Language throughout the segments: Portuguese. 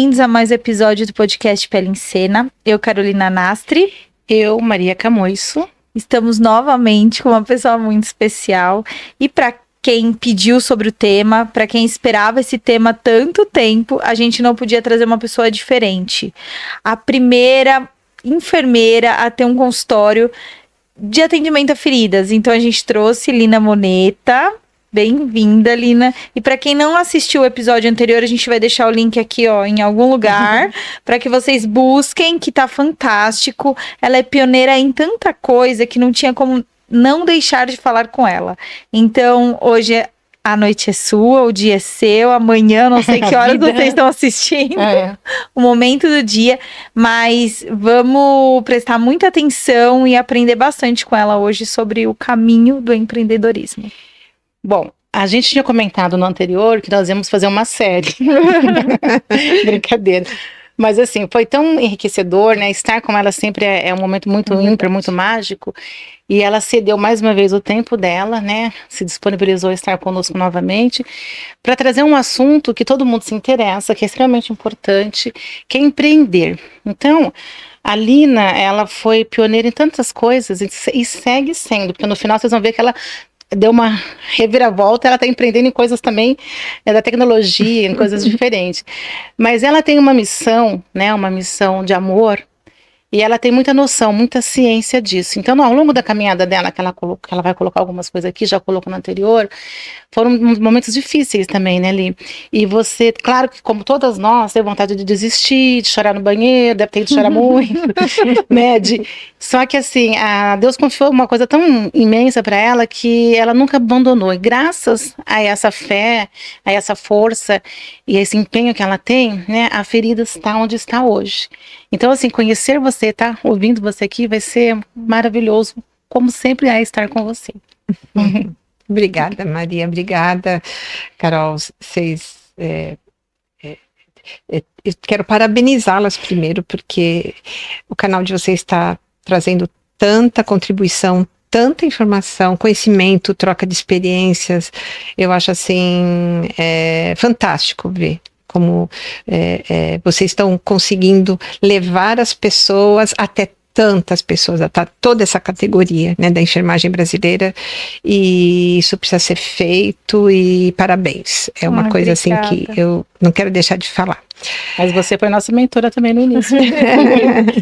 bem-vindos a mais um episódio do podcast Pele em Cena. Eu, Carolina Nastri. Eu, Maria Camoiço. Estamos novamente com uma pessoa muito especial. E para quem pediu sobre o tema, para quem esperava esse tema há tanto tempo, a gente não podia trazer uma pessoa diferente. A primeira enfermeira a ter um consultório de atendimento a feridas. Então a gente trouxe Lina Moneta. Bem-vinda, Lina. E para quem não assistiu o episódio anterior, a gente vai deixar o link aqui, ó, em algum lugar, para que vocês busquem, que tá fantástico. Ela é pioneira em tanta coisa que não tinha como não deixar de falar com ela. Então, hoje a noite é sua, o dia é seu, amanhã, não sei que horas vocês estão assistindo, o momento do dia, mas vamos prestar muita atenção e aprender bastante com ela hoje sobre o caminho do empreendedorismo. Bom, a gente tinha comentado no anterior que nós íamos fazer uma série. Brincadeira. Mas assim, foi tão enriquecedor, né? Estar com ela sempre é um momento muito ímpar, muito mágico. E ela cedeu mais uma vez o tempo dela, né? Se disponibilizou a estar conosco novamente para trazer um assunto que todo mundo se interessa, que é extremamente importante, que é empreender. Então, a Lina, ela foi pioneira em tantas coisas e segue sendo, porque no final vocês vão ver que ela deu uma reviravolta, ela está empreendendo em coisas também da tecnologia, em coisas diferentes. Mas ela tem uma missão, né, uma missão de amor, e ela tem muita noção, muita ciência disso. Então, ao longo da caminhada dela, que ela vai colocar algumas coisas aqui, já colocou no anterior, foram momentos difíceis também, né, Li? E você, claro que como todas nós, teve vontade de desistir, de chorar no banheiro, deve ter ido chorar muito, né? Só que assim, Deus confiou uma coisa tão imensa para ela que ela nunca abandonou. E graças a essa fé, a essa força e a esse empenho que ela tem, né, a ferida está onde está hoje. Então, assim, conhecer você, tá ouvindo você aqui, vai ser maravilhoso, como sempre é estar com você. Obrigada, Maria. Obrigada, Carol. Vocês... eu quero parabenizá-las primeiro, porque o canal de vocês está trazendo tanta contribuição, tanta informação, conhecimento, troca de experiências. Eu acho, assim, fantástico ver como vocês estão conseguindo levar as pessoas até tantas pessoas, até toda essa categoria, né, da enfermagem brasileira, e isso precisa ser feito, e parabéns. É uma coisa assim que eu não quero deixar de falar. Mas você foi nossa mentora também no início.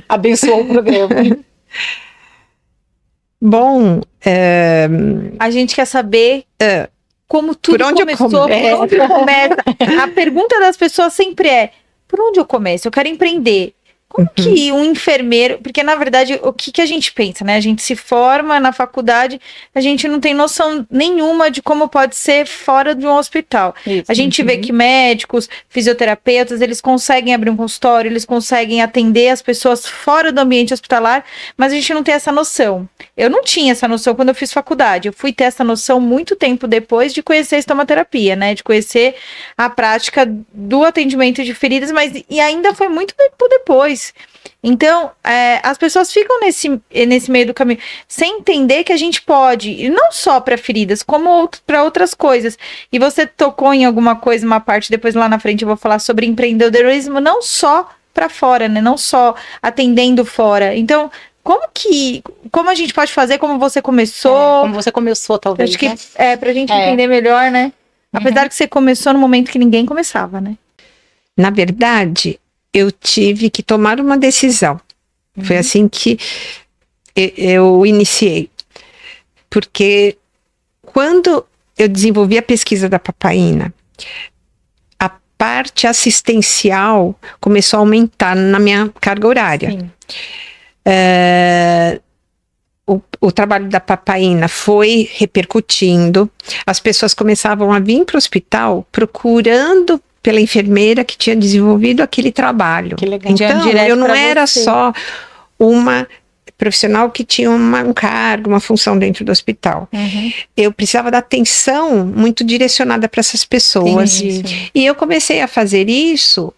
Abençoou o programa. Bom, a gente quer saber como tudo começou, por onde começa. A pergunta das pessoas sempre é: por onde eu começo? Eu quero empreender. Como que um enfermeiro... Porque, na verdade, o que a gente pensa, né? A gente se forma na faculdade, a gente não tem noção nenhuma de como pode ser fora de um hospital. Isso. A gente vê que médicos, fisioterapeutas, eles conseguem abrir um consultório, eles conseguem atender as pessoas fora do ambiente hospitalar, mas a gente não tem essa noção. Eu não tinha essa noção quando eu fiz faculdade. Eu fui ter essa noção muito tempo depois de conhecer a estomaterapia, né? De conhecer a prática do atendimento de feridas, mas e ainda foi muito tempo depois. Então, as pessoas ficam nesse meio do caminho, sem entender que a gente pode, e não só para feridas, como para outras coisas. E você tocou em alguma coisa, uma parte, depois lá na frente eu vou falar sobre empreendedorismo, não só para fora, né? Não só atendendo fora. Então, como a gente pode fazer, como você começou? Como você começou, talvez. Acho que pra gente entender melhor, né? Apesar que você começou no momento que ninguém começava, né? Na verdade, eu tive que tomar uma decisão. Foi assim que eu iniciei. Porque quando eu desenvolvi a pesquisa da papaina, a parte assistencial começou a aumentar na minha carga horária. O trabalho da papaina foi repercutindo, as pessoas começavam a vir para o hospital procurando pela enfermeira que tinha desenvolvido aquele trabalho. Que legal. Então, eu não era só uma profissional que tinha um cargo, uma função dentro do hospital. Eu precisava da atenção muito direcionada para essas pessoas. E eu comecei a fazer isso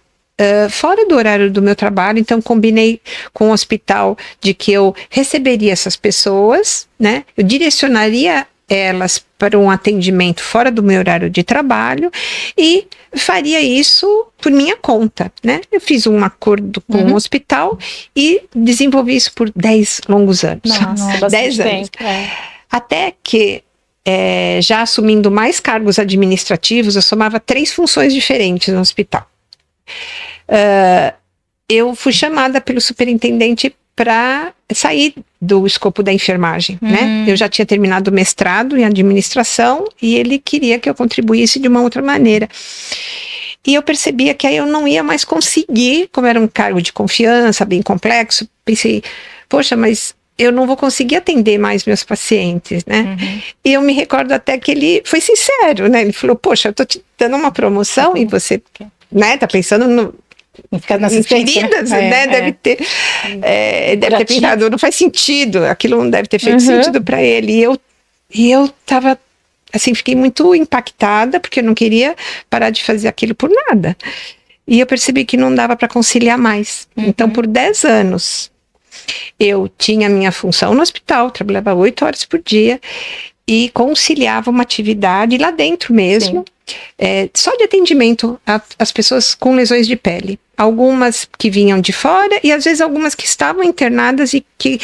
fora do horário do meu trabalho, então combinei com o hospital de que eu receberia essas pessoas, né? Eu direcionaria elas para um atendimento fora do meu horário de trabalho e faria isso por minha conta, né? Eu fiz um acordo com o hospital e desenvolvi isso por 10 longos anos. Nossa, 10 anos. Até que, já assumindo mais cargos administrativos, eu somava 3 funções diferentes no hospital. Eu fui chamada pelo superintendente para sair do escopo da enfermagem, né? Eu já tinha terminado o mestrado em administração e ele queria que eu contribuísse de uma outra maneira. E eu percebia que aí eu não ia mais conseguir, como era um cargo de confiança, bem complexo, pensei, poxa, mas eu não vou conseguir atender mais meus pacientes, né? E eu me recordo até que ele foi sincero, né? Ele falou, poxa, eu tô te dando uma promoção e você, né, tá pensando no... Ficar na assistência, né? Deve ter pensado, não faz sentido, aquilo não deve ter feito sentido para ele. E eu tava, assim, fiquei muito impactada, porque eu não queria parar de fazer aquilo por nada. E eu percebi que não dava para conciliar mais. Então, por 10 anos, eu tinha a minha função no hospital, trabalhava 8 horas por dia, e conciliava uma atividade lá dentro mesmo, só de atendimento às pessoas com lesões de pele. Algumas que vinham de fora e às vezes algumas que estavam internadas e que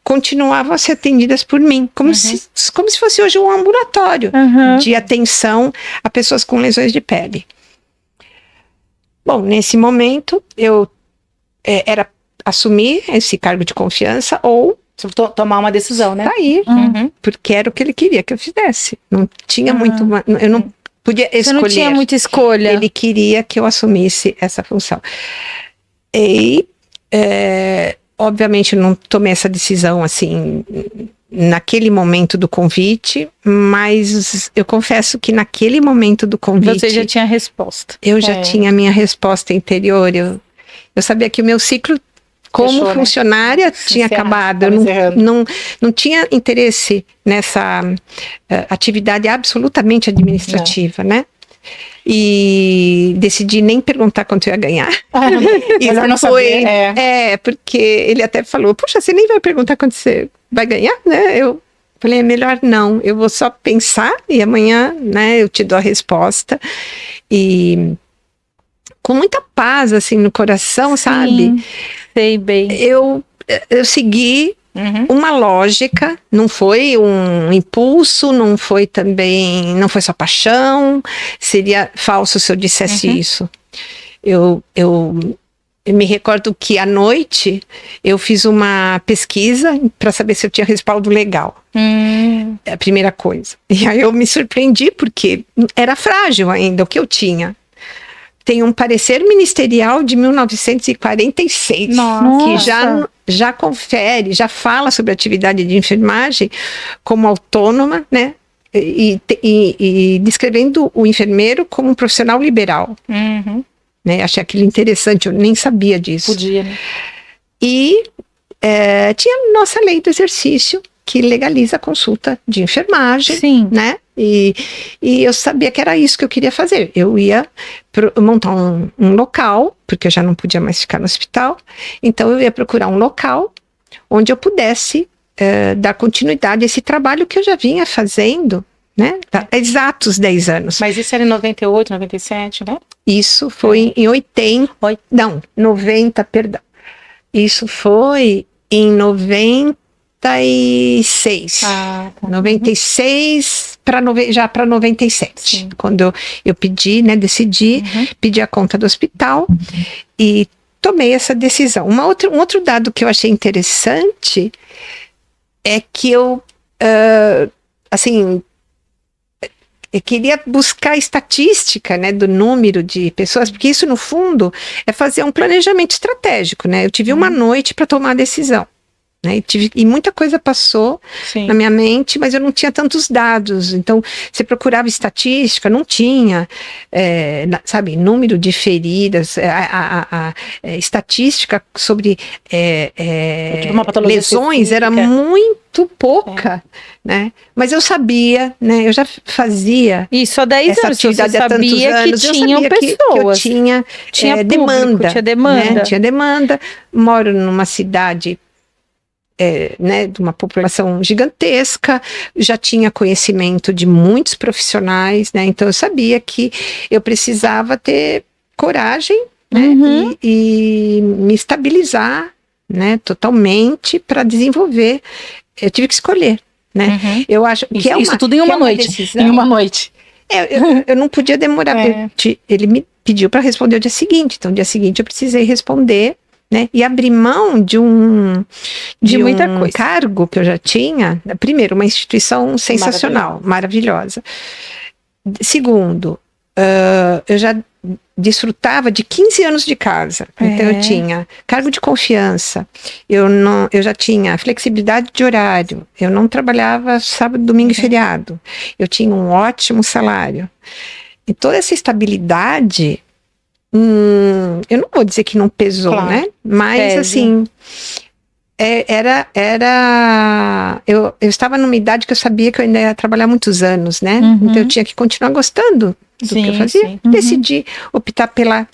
continuavam a ser atendidas por mim, como se fosse hoje um ambulatório de atenção a pessoas com lesões de pele. Bom, nesse momento eu era assumir esse cargo de confiança ou tomar uma decisão, né? Sair, porque era o que ele queria que eu fizesse. Não tinha muito, eu não podia escolher. Você não tinha muita escolha. Ele queria que eu assumisse essa função. E, obviamente, eu não tomei essa decisão assim naquele momento do convite, mas eu confesso que naquele momento do convite... Você já tinha a resposta. Eu já tinha a minha resposta interior. Eu sabia que o meu ciclo como fechou, funcionária, né? Tinha acabado. Eu não tinha interesse nessa atividade absolutamente administrativa, né? E decidi nem perguntar quanto eu ia ganhar. Melhor não foi. Porque ele até falou, poxa, você nem vai perguntar quanto você vai ganhar, né? Eu falei, é melhor não, eu vou só pensar e amanhã, né, eu te dou a resposta. E com muita paz, assim, no coração, sabe? Sei bem. Eu segui uma lógica, não foi um impulso, não foi só paixão, seria falso se eu dissesse isso. Eu me recordo que à noite eu fiz uma pesquisa para saber se eu tinha respaldo legal. É a primeira coisa. E aí eu me surpreendi porque era frágil ainda o que eu tinha. Tem um parecer ministerial de 1946, que já confere, já fala sobre a atividade de enfermagem como autônoma, né? E descrevendo o enfermeiro como um profissional liberal. Né? Achei aquilo interessante, eu nem sabia disso. Podia, né? E tinha a nossa lei do exercício, que legaliza a consulta de enfermagem, né? E eu sabia que era isso que eu queria fazer. Eu ia montar um local, porque eu já não podia mais ficar no hospital, então eu ia procurar um local onde eu pudesse dar continuidade a esse trabalho que eu já vinha fazendo, né? Há exatos 10 anos. Mas isso era em 98, 97, né? Isso foi em 90, perdão. Isso foi em 96. 96 já para 97. Quando eu pedi, né, decidi pedir a conta do hospital e tomei essa decisão. Um outro dado que eu achei interessante é que eu queria buscar estatística, né, do número de pessoas, porque isso, no fundo, é fazer um planejamento estratégico, né? Eu tive uma noite para tomar a decisão, né? E muita coisa passou na minha mente, mas eu não tinha tantos dados. Então, você procurava estatística, não tinha, sabe, número de feridas, estatística sobre lesões era muito pouca, né? Mas eu sabia, né? Eu já fazia isso há 10 essa anos, atividade há tantos anos. Que tinham pessoas, que eu tinha demanda, tinha demanda. né? Tinha demanda. Moro numa cidade né, de uma população gigantesca, já tinha conhecimento de muitos profissionais, né, então eu sabia que eu precisava ter coragem, né, e me estabilizar, né, totalmente para desenvolver. Eu tive que escolher, né? Eu acho que isso tudo em uma noite. Decisão. Em uma noite. Eu não podia demorar. Ele me pediu para responder o dia seguinte, então no dia seguinte eu precisei responder, né? E abrir mão de muita coisa. Cargo que eu já tinha. Primeiro, uma instituição sensacional, maravilhosa. Segundo, eu já desfrutava de 15 anos de casa. Então eu tinha cargo de confiança, eu já tinha flexibilidade de horário, eu não trabalhava sábado, domingo e feriado, eu tinha um ótimo salário. E toda essa estabilidade, eu não vou dizer que não pesou, né? Mas assim, eu estava numa idade que eu sabia que eu ainda ia trabalhar muitos anos, né? Então eu tinha que continuar gostando do que eu fazia. Decidi optar pela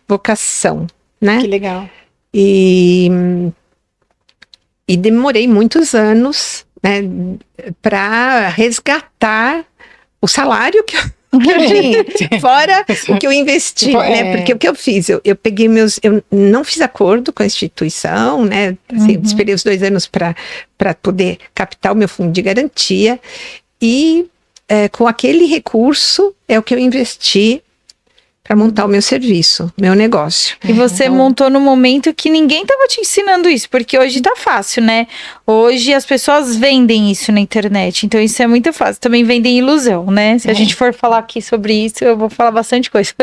vocação, né? Que legal. E demorei muitos anos, né, para resgatar o salário que eu tinha, fora o que eu investi, né? Porque o que eu fiz, eu peguei eu não fiz acordo com a instituição, né? Assim, esperei os 2 anos para poder captar o meu fundo de garantia e com aquele recurso é o que eu investi para montar o meu serviço, meu negócio. E você montou no momento que ninguém estava te ensinando isso, porque hoje tá fácil, né? Hoje as pessoas vendem isso na internet, então isso é muito fácil. Também vendem ilusão, né? Se a gente for falar aqui sobre isso, eu vou falar bastante coisa.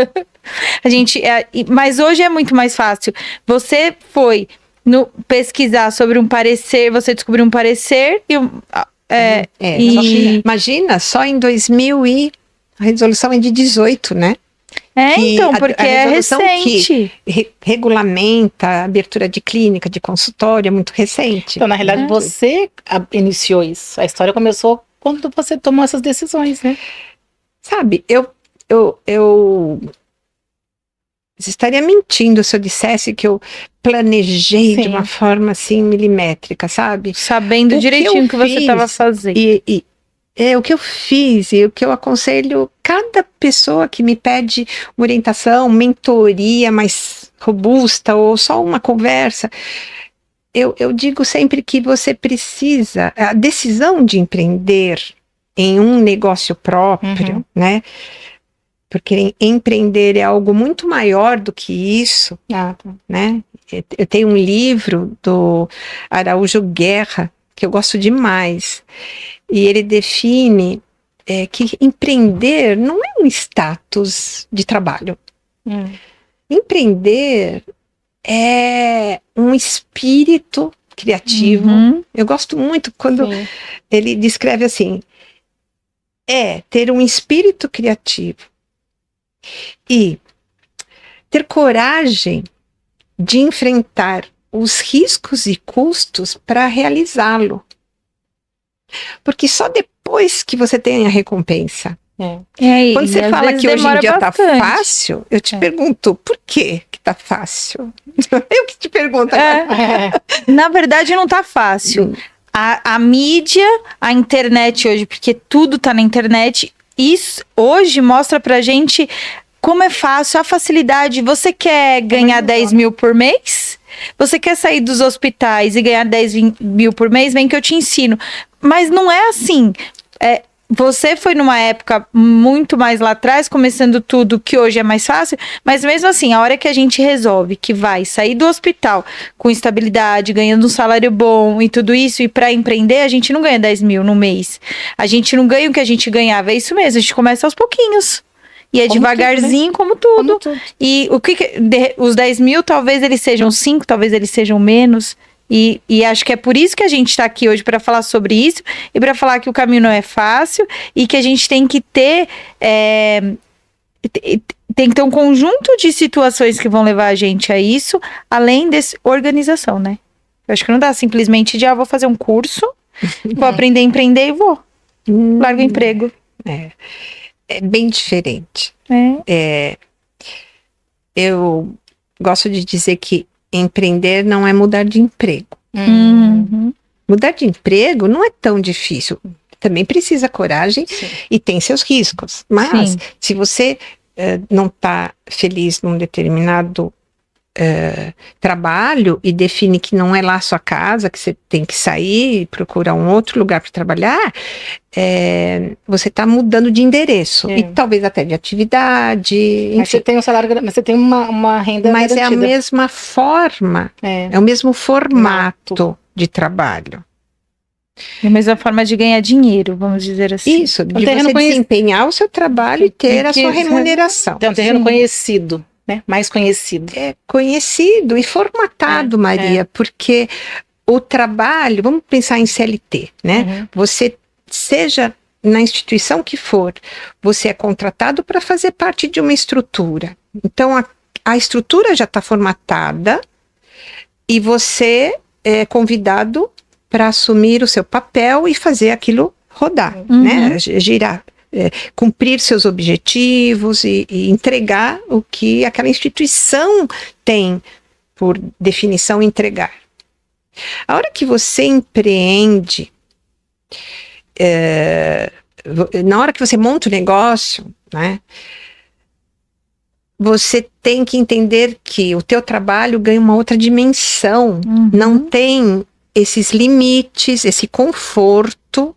Mas hoje é muito mais fácil. Você foi pesquisar sobre um parecer, você descobriu um parecer imagina, só em 2000 a resolução é de 18, né? Então, porque é recente. Que regulamenta a abertura de clínica, de consultório, é muito recente. Então, na realidade, você iniciou isso. A história começou quando você tomou essas decisões, né? Sabe, eu estaria mentindo se eu dissesse que eu planejei de uma forma assim milimétrica, sabe? Sabendo direitinho o que você estava fazendo. O que eu fiz e o que eu aconselho cada pessoa que me pede uma orientação, mentoria mais robusta ou só uma conversa, eu digo sempre que você precisa, a decisão de empreender em um negócio próprio, né? Porque empreender é algo muito maior do que isso, né? Eu tenho um livro do Araújo Guerra, que eu gosto demais, e ele define que empreender não é um status de trabalho. Empreender é um espírito criativo. Eu gosto muito quando ele descreve assim, ter um espírito criativo e ter coragem de enfrentar os riscos e custos para realizá-lo. Porque só depois que você tem a recompensa. Quando você fala que hoje em dia tá fácil, eu te pergunto, por que tá fácil? Eu que te pergunto agora. Na verdade não tá fácil. A mídia, a internet hoje, porque tudo tá na internet, isso hoje mostra pra gente como é fácil, a facilidade. Você quer ganhar 10 mil por mês? Você quer sair dos hospitais e ganhar 10 mil por mês? Vem que eu te ensino. Mas não é assim. Você foi numa época muito mais lá atrás, começando tudo que hoje é mais fácil, mas mesmo assim, a hora que a gente resolve que vai sair do hospital com estabilidade, ganhando um salário bom e tudo isso, e para empreender, a gente não ganha 10 mil no mês. A gente não ganha o que a gente ganhava, é isso mesmo, a gente começa aos pouquinhos. E é como devagarzinho, tudo, né? como tudo. E os 10 mil, talvez eles sejam 5, talvez eles sejam menos. E acho que é por isso que a gente está aqui hoje, para falar sobre isso e para falar que o caminho não é fácil e que a gente tem que ter tem que ter um conjunto de situações que vão levar a gente a isso, além dessa organização, né? Eu acho que não dá simplesmente de vou fazer um curso, vou aprender a empreender e vou. Largo o emprego. É bem diferente. Eu gosto de dizer que empreender não é mudar de emprego. Mudar de emprego não é tão difícil. Também precisa coragem e tem seus riscos. Mas se você não está feliz num determinado trabalho e define que não é lá a sua casa, que você tem que sair e procurar um outro lugar para trabalhar, você está mudando de endereço e talvez até de atividade. Mas você tem um salário, mas você tem uma renda mas garantida. É a mesma forma, é o mesmo formato de trabalho. É a mesma forma de ganhar dinheiro, vamos dizer assim. Isso, de você desempenhar o seu trabalho e ter a sua remuneração. Tem um terreno conhecido. Né? Mais conhecido. É conhecido e formatado, Maria, porque o trabalho, vamos pensar em CLT, né? Você, seja na instituição que for, você é contratado para fazer parte de uma estrutura. Então, a estrutura já está formatada e você é convidado para assumir o seu papel e fazer aquilo rodar, né? Girar. Cumprir seus objetivos e entregar o que aquela instituição tem por definição entregar. A hora que você empreende, na hora que você monta o negócio, né, você tem que entender que o teu trabalho ganha uma outra dimensão, não tem esses limites, esse conforto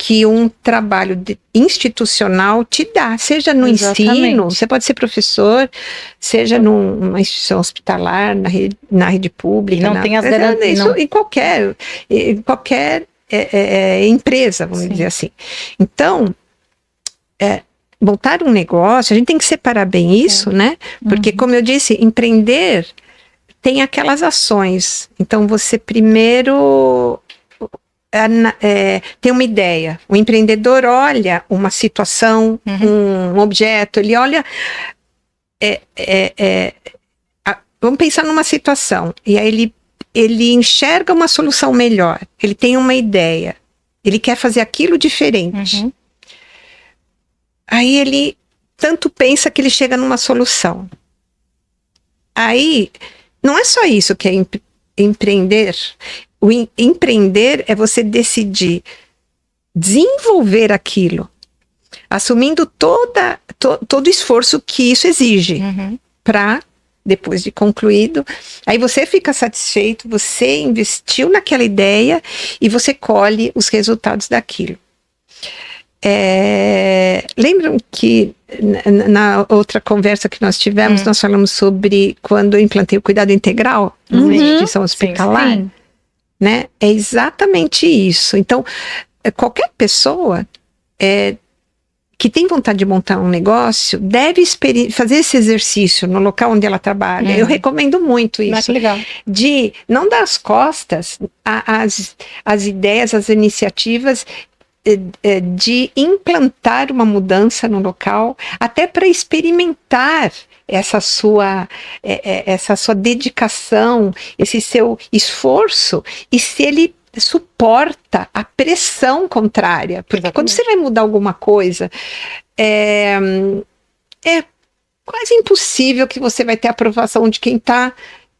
que um trabalho institucional te dá, seja no ensino, você pode ser professor, seja numa instituição hospitalar, na rede pública. E não tem as garantias. Em qualquer empresa, vamos dizer assim. Então, montar um negócio, a gente tem que separar bem isso, né? Porque, como eu disse, empreender tem aquelas ações. Então, você primeiro... tem uma ideia. O empreendedor olha uma situação, um objeto, ele olha. Vamos pensar numa situação, e aí ele enxerga uma solução melhor, ele tem uma ideia, ele quer fazer aquilo diferente. Aí ele tanto pensa que ele chega numa solução. Aí, não é só isso que é empreender. O empreender é você decidir desenvolver aquilo, assumindo todo o esforço que isso exige, para, depois de concluído, aí você fica satisfeito, você investiu naquela ideia e você colhe os resultados daquilo. Lembram que na outra conversa que nós tivemos, nós falamos sobre quando eu implantei o cuidado integral na instituição hospitalar? Sim. Né? É exatamente isso. Então, qualquer pessoa que tem vontade de montar um negócio deve fazer esse exercício no local onde ela trabalha. Eu recomendo muito isso. Que legal. De não dar as costas às ideias, às iniciativas, de implantar uma mudança no local, até para experimentar essa sua dedicação, esse seu esforço, e se ele suporta a pressão contrária. Porque quando você vai mudar alguma coisa, é quase impossível que você vai ter a aprovação de quem está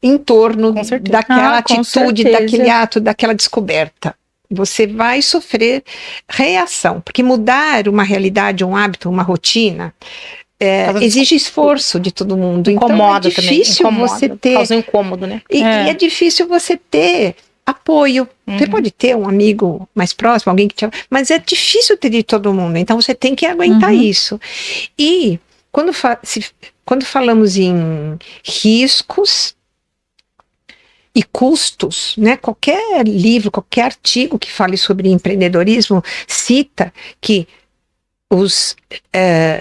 em torno daquela atitude, daquele ato, daquela descoberta. Você vai sofrer reação, porque mudar uma realidade, um hábito, uma rotina, exige esforço de todo mundo. Incomoda, então é difícil também. Você ter... Causa um incômodo, né? E é difícil você ter apoio. Você pode ter um amigo mais próximo, alguém que te... Mas é difícil ter de todo mundo, então você tem que aguentar isso. E quando falamos em riscos e custos, né? Qualquer livro, qualquer artigo que fale sobre empreendedorismo cita que os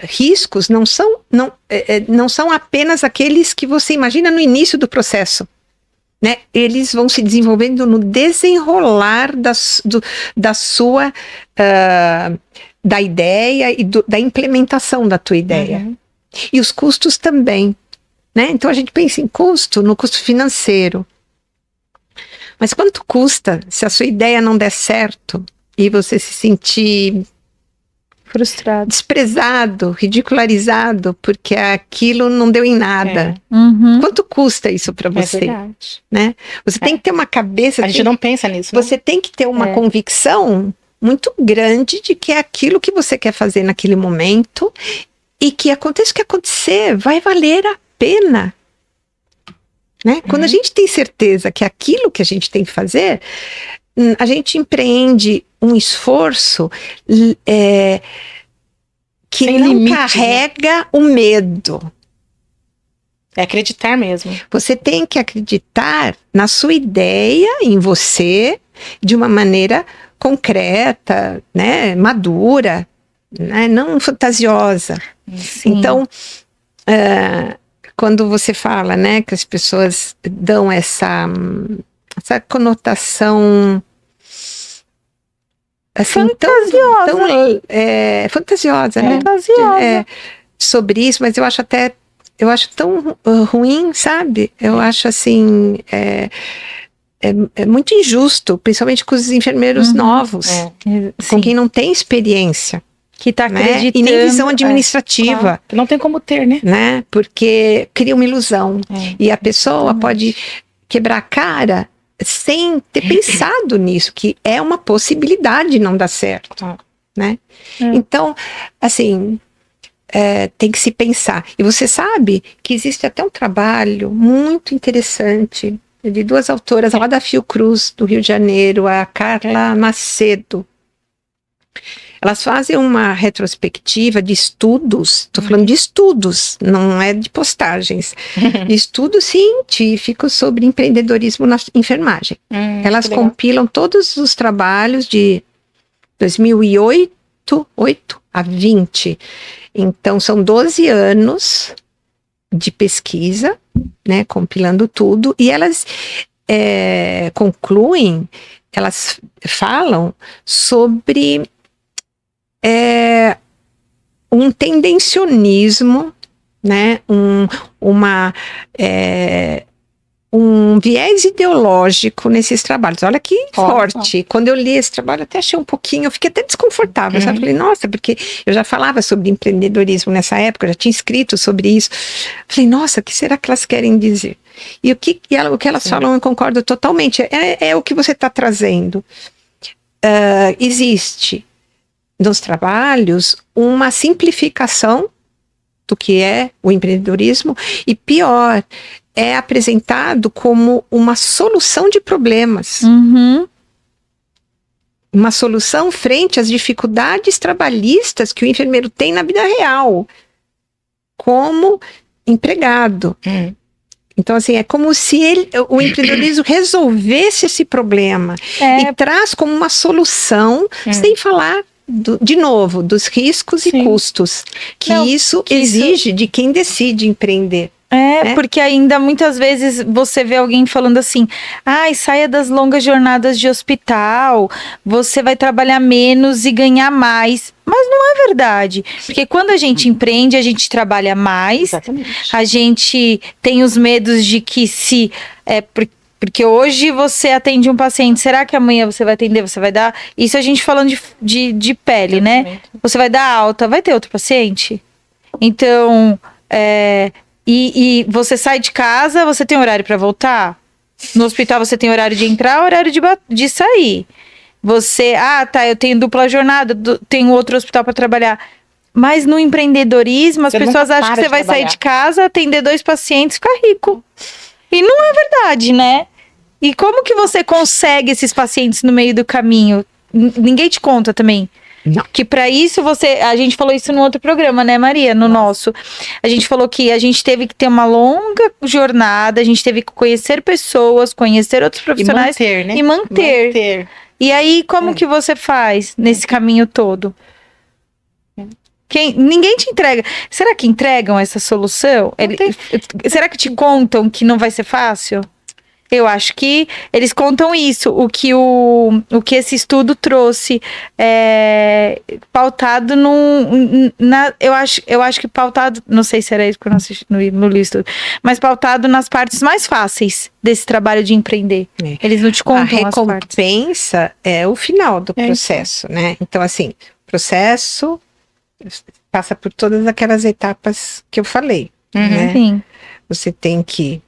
riscos não são apenas aqueles que você imagina no início do processo, né? Eles vão se desenvolvendo no desenrolar da ideia e da implementação da tua ideia. E os custos também, né? Então a gente pensa em custo, no custo financeiro. Mas quanto custa se a sua ideia não der certo e você se sentir frustrado, desprezado, ridicularizado, porque aquilo não deu em nada. Quanto custa isso para você? Né? Você tem que ter uma cabeça... A gente não pensa nisso. Você tem que ter uma convicção muito grande de que é aquilo que você quer fazer naquele momento e que aconteça o que acontecer, vai valer a pena. Né? Quando a gente tem certeza que é aquilo que a gente tem que fazer, a gente empreende um esforço que sem não limite, carrega o medo. É acreditar mesmo. Você tem que acreditar na sua ideia, em você, de uma maneira concreta, né, madura, né, não fantasiosa. Sim. Então, quando você fala, né, que as pessoas dão essa conotação assim, fantasiosa, fantasiosa, né? Fantasiosa. Sobre isso, mas eu acho tão ruim, sabe? Eu acho assim, é muito injusto, principalmente com os enfermeiros novos, com quem não tem experiência. Que tá acreditando. Né? E nem visão administrativa. Claro. Não tem como ter, né? Porque cria uma ilusão. E a pessoa pode quebrar a cara sem ter pensado nisso, que é uma possibilidade de não dar certo. Né? Então, assim, tem que se pensar. E você sabe que existe até um trabalho muito interessante de duas autoras lá da Fiocruz, do Rio de Janeiro, a Carla Macedo. Elas fazem uma retrospectiva de estudos, estou falando de estudos, não é de postagens, de estudos científicos sobre empreendedorismo na enfermagem. Elas compilam todos os trabalhos de 2008 a 20. Então, são 12 anos de pesquisa, né, compilando tudo, e elas concluem, elas falam sobre um tendencionismo, né, um viés ideológico nesses trabalhos. Olha que forte. Quando eu li esse trabalho, até achei um pouquinho, eu fiquei até desconfortável, sabe? Falei, nossa, porque eu já falava sobre empreendedorismo nessa época, eu já tinha escrito sobre isso. Falei, nossa, o que será que elas querem dizer? E o que elas falam, eu concordo totalmente. É o que você está trazendo. Existe nos trabalhos uma simplificação do que é o empreendedorismo e, pior, é apresentado como uma solução de problemas. Uma solução frente às dificuldades trabalhistas que o enfermeiro tem na vida real, como empregado. Então, assim, é como se o empreendedorismo resolvesse esse problema e traz como uma solução, sem falar, de novo, dos riscos e custos que isso exige de quem decide empreender. Porque ainda muitas vezes você vê alguém falando assim, saia das longas jornadas de hospital, você vai trabalhar menos e ganhar mais. Mas não é verdade, porque quando a gente empreende, a gente trabalha mais. Exatamente. A gente tem os medos de que porque hoje você atende um paciente, será que amanhã você vai atender, você vai dar... Isso a gente falando de pele, né? Você vai dar alta, vai ter outro paciente? Então, e você sai de casa, você tem horário para voltar? No hospital você tem horário de entrar, horário de sair. Você, eu tenho dupla jornada, tenho outro hospital para trabalhar. Mas no empreendedorismo, as pessoas acham que você vai sair de casa, atender 2 pacientes e ficar rico. E não é verdade, né? E como que você consegue esses pacientes no meio do caminho? Ninguém te conta também. Não. Que para isso a gente falou isso no outro programa, né, Maria? No nosso. A gente falou que a gente teve que ter uma longa jornada, a gente teve que conhecer pessoas, conhecer outros profissionais. E manter. E aí, como que você faz nesse caminho todo? Ninguém te entrega. Será que entregam essa solução? Será que te contam que não vai ser fácil? Eu acho que eles contam isso, o que esse estudo trouxe, pautado eu acho que pautado, não sei se era isso que eu não assisti no estudo, mas pautado nas partes mais fáceis desse trabalho de empreender. Eles não te contam as partes. A recompensa é o final do processo, né? Então, assim, processo, passa por todas aquelas etapas que eu falei, né? Sim. Você tem que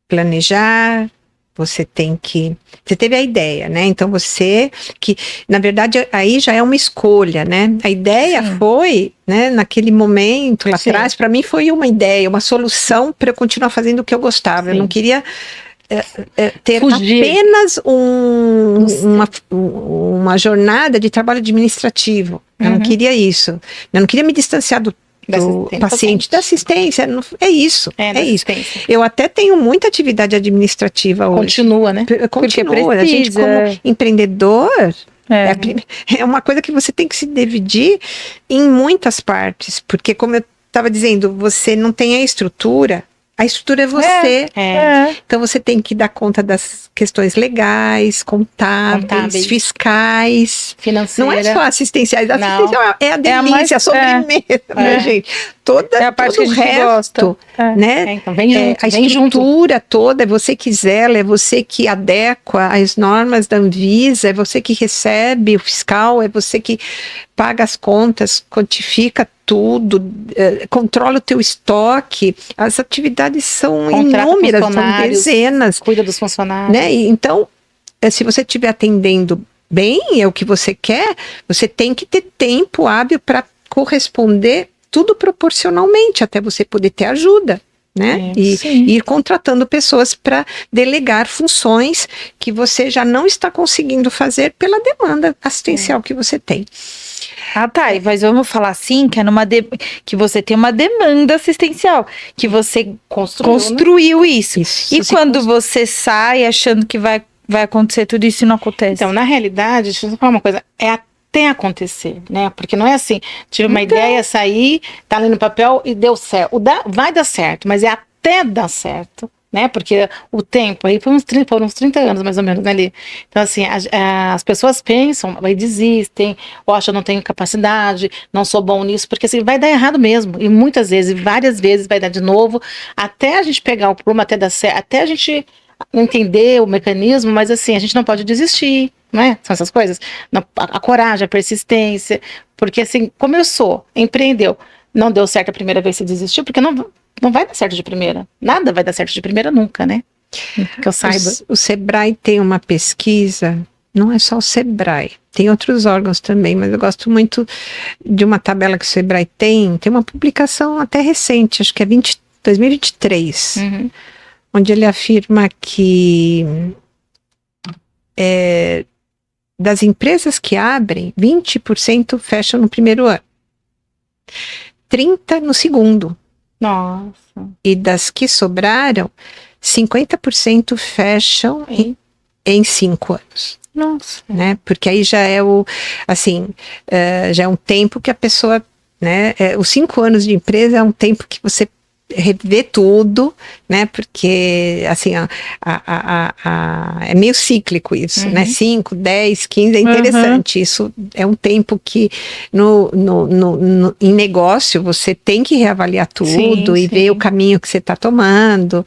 planejar, você teve a ideia, né? Então na verdade, aí já é uma escolha, né? A ideia foi, né, naquele momento lá atrás, para mim foi uma ideia, uma solução para eu continuar fazendo o que eu gostava. Eu não queria ter apenas uma jornada de trabalho administrativo. Eu não queria isso. Eu não queria me distanciar do paciente, da assistência. É isso. Eu até tenho muita atividade administrativa hoje. Continua, né? Continua. A gente, como empreendedor, é uma coisa que você tem que se dividir em muitas partes. Porque, como eu estava dizendo, você não tem a estrutura é você. Então você tem que dar conta das questões legais, contábeis. Fiscais. Financeiras. Não é só assistenciais. Assistencial é a delícia, a sobremesa, né, gente? Todo o resto, né? Então vem junto, a estrutura toda, é você que zela, é você que adequa às normas da Anvisa, é você que recebe o fiscal, é você que paga as contas, quantifica tudo, controla o teu estoque. As atividades são inúmeras, são dezenas. Cuida dos funcionários. Né? E, então, se você estiver atendendo bem, é o que você quer, você tem que ter tempo hábil para corresponder tudo proporcionalmente, até você poder ter ajuda. Né? E ir contratando pessoas para delegar funções que você já não está conseguindo fazer pela demanda assistencial que você tem. Mas vamos falar assim, que que você tem uma demanda assistencial, que você construiu isso. E quando você sai achando que vai acontecer tudo isso e não acontece? Então, na realidade, deixa eu falar uma coisa, até acontecer, né? Porque não é assim, tive uma ideia, saí, tá ali no papel e deu certo. Vai dar certo, mas é até dar certo, né? Porque o tempo aí foram uns 30 anos mais ou menos, né, ali. Então, assim, as pessoas pensam, aí desistem, ou acham, não tenho capacidade, não sou bom nisso, porque assim, vai dar errado mesmo. E muitas vezes, várias vezes vai dar de novo, até a gente pegar o pluma, até dar certo, até a gente entender o mecanismo, mas assim, a gente não pode desistir, não é? São essas coisas. A coragem, a persistência, porque assim, começou, empreendeu, não deu certo a primeira vez, se desistiu, porque não vai dar certo de primeira. Nada vai dar certo de primeira nunca, né? Que eu saiba. O Sebrae tem uma pesquisa, não é só o Sebrae, tem outros órgãos também, mas eu gosto muito de uma tabela que o Sebrae tem uma publicação até recente, acho que é 2023, onde ele afirma que das empresas que abrem, 20% fecham no primeiro ano, 30% no segundo. Nossa. E das que sobraram, 50% fecham em 5 anos. Nossa. Né? Porque aí já é já é um tempo que a pessoa, né? Os 5 anos de empresa é um tempo que você rever tudo, né? Porque assim, é meio cíclico isso, né? 5, 10, 15 é interessante. Isso é um tempo que em negócio você tem que reavaliar tudo e ver o caminho que você está tomando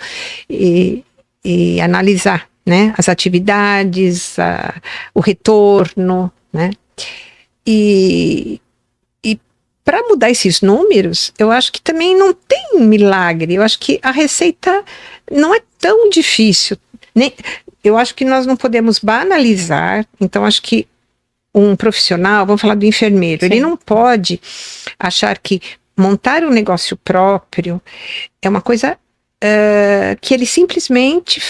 e analisar, né? As atividades, o retorno, né? E para mudar esses números, eu acho que também não tem milagre. Eu acho que a receita não é tão difícil. Eu acho que nós não podemos banalizar. Então, acho que um profissional, vamos falar do enfermeiro, ele não pode achar que montar um negócio próprio é uma coisa que ele simplesmente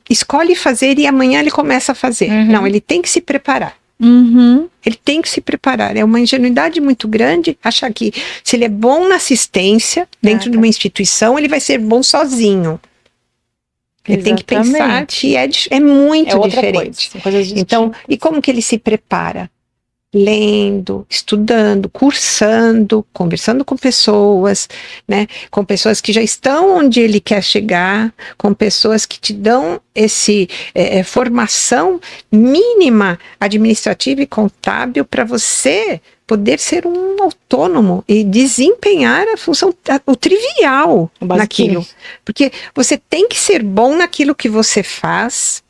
escolhe fazer e amanhã ele começa a fazer. Não, ele tem que se preparar. Ele tem que se preparar. É uma ingenuidade muito grande achar que se ele é bom na assistência dentro de uma instituição, ele vai ser bom sozinho. Ele tem que pensar que é muito diferente. Então, e como que ele se prepara? Lendo, estudando, cursando, conversando com pessoas, né? Com pessoas que já estão onde ele quer chegar, com pessoas que te dão formação mínima administrativa e contábil para você poder ser um autônomo e desempenhar a função, o trivial naquilo. Porque você tem que ser bom naquilo que você faz,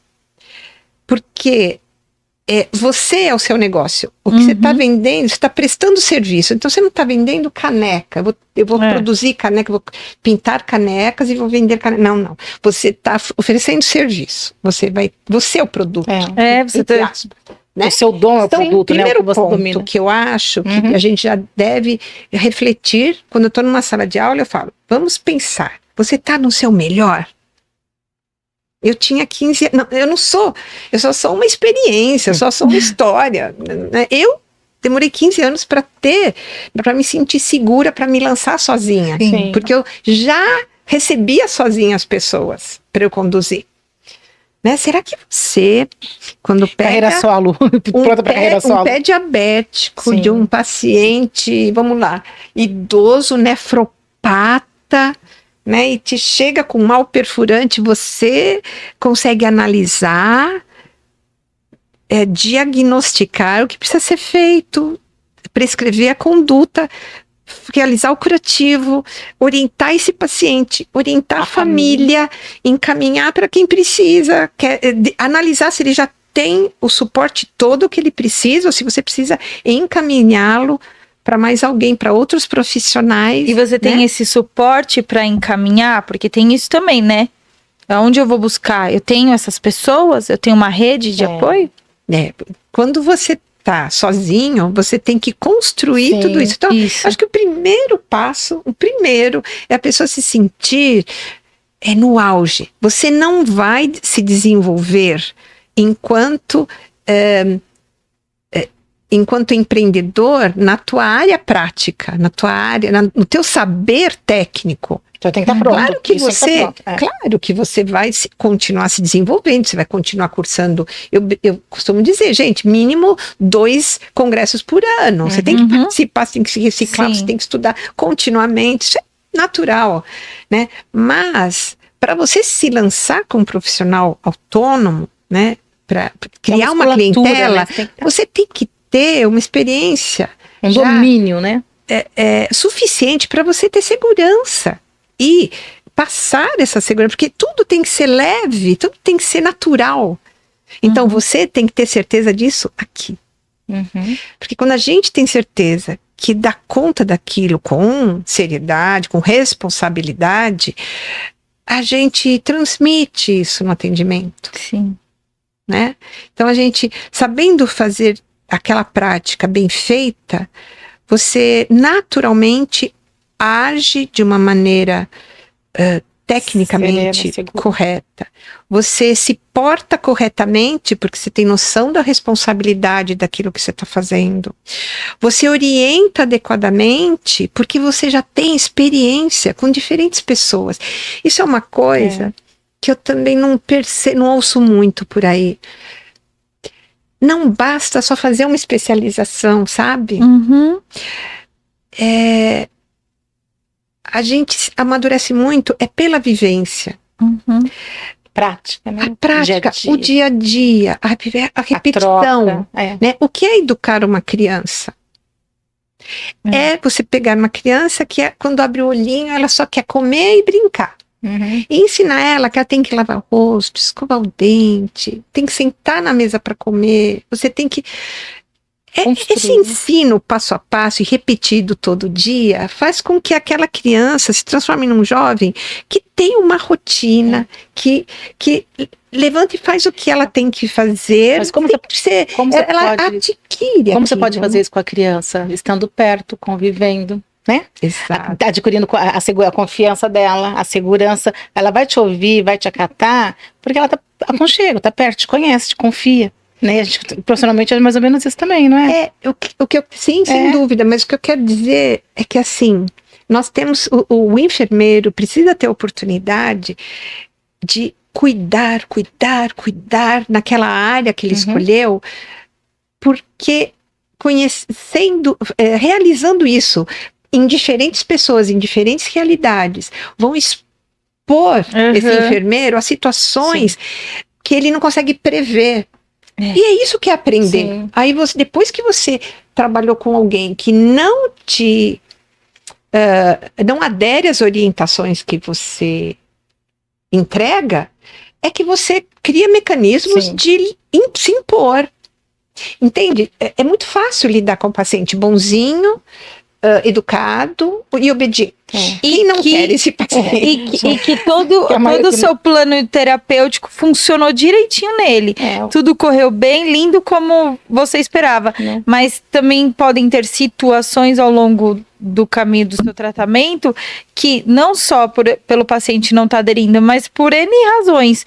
porque você é o seu negócio. O que você está vendendo, você está prestando serviço. Então você não está vendendo caneca. Eu vou produzir caneca, vou pintar canecas e vou vender caneca. Não. Você está oferecendo serviço. Você é o produto. Você tá... Né? O seu dom é o então, produto, né? O primeiro que você ponto domina. que eu acho que a gente já deve refletir, quando eu estou numa sala de aula, eu falo, vamos pensar, você está no seu melhor? Eu tinha 15 anos, eu não sou, eu só sou uma experiência, eu só sou uma história. Né? Eu demorei 15 anos para me sentir segura, para me lançar sozinha. Sim. Porque eu já recebia sozinha as pessoas para eu conduzir. Né? Será que você, quando pega carreira solo, um pé diabético de um paciente, vamos lá, idoso, nefropata, né, e te chega com mal perfurante, você consegue analisar, diagnosticar o que precisa ser feito, prescrever a conduta, realizar o curativo, orientar esse paciente, orientar a família, encaminhar para quem precisa, analisar se ele já tem o suporte todo que ele precisa, ou se você precisa encaminhá-lo para mais alguém, para outros profissionais. E você tem esse suporte para encaminhar, porque tem isso também, né? Onde eu vou buscar? Eu tenho essas pessoas? Eu tenho uma rede de apoio? Quando você tá sozinho, você tem que construir tudo isso. Então, acho que o primeiro passo, é a pessoa se sentir no auge. Você não vai se desenvolver enquanto empreendedor na tua área prática, na tua área, no teu saber técnico. Então tem que estar pronto. Claro que você vai continuar se desenvolvendo, você vai continuar cursando. Eu costumo dizer, gente, mínimo 2 congressos por ano. Você tem que participar, você tem que se reciclar, você tem que estudar continuamente. Isso é natural, né? Mas para você se lançar como profissional autônomo, né, para criar uma clientela, né? Você tem que ter uma experiência, domínio, né? Suficiente para você ter segurança. E passar essa segurança, porque tudo tem que ser leve, tudo tem que ser natural. Então você tem que ter certeza disso aqui. Porque quando a gente tem certeza que dá conta daquilo com seriedade, com responsabilidade, a gente transmite isso no atendimento. Sim. Né? Então a gente, sabendo fazer aquela prática bem feita, você naturalmente age de uma maneira tecnicamente correta. Você se porta corretamente porque você tem noção da responsabilidade daquilo que você está fazendo. Você orienta adequadamente porque você já tem experiência com diferentes pessoas. Isso é uma coisa que eu também não ouço muito por aí. Não basta só fazer uma especialização, sabe? A gente amadurece muito pela vivência. Prática, né? A prática, o dia a dia, a repetição. Né? O que é educar uma criança? É você pegar uma criança que quando abre o olhinho, ela só quer comer e brincar. E ensinar ela que ela tem que lavar o rosto, escovar o dente, tem que sentar na mesa para comer. Você tem que... Esse ensino passo a passo e repetido todo dia faz com que aquela criança se transforme num jovem que tem uma rotina, que levanta e faz o que ela tem que fazer. Mas como ela adquire. Como você pode fazer isso com a criança? Estando perto, convivendo, né? Exato. Adquirindo a confiança dela, a segurança. Ela vai te ouvir, vai te acatar, porque ela tá aconchego, tá perto, te conhece, te confia. Né? Profissionalmente é mais ou menos isso também, não é? Sim, sem dúvida, mas o que eu quero dizer é que assim, nós temos, o enfermeiro precisa ter a oportunidade de cuidar naquela área que ele escolheu, porque realizando isso em diferentes pessoas, em diferentes realidades, vão expor esse enfermeiro a situações que ele não consegue prever. E é isso que é aprender. Sim. Aí depois que você trabalhou com alguém que não adere às orientações que você entrega, é que você cria mecanismos de se impor. Entende? É muito fácil lidar com o paciente bonzinho, educado e obediente. Quem não quer esse paciente? E que todo o seu plano terapêutico funcionou direitinho nele. Tudo correu bem, lindo como você esperava. Mas também podem ter situações ao longo do caminho do seu tratamento que não só pelo paciente não estar aderindo, mas por N razões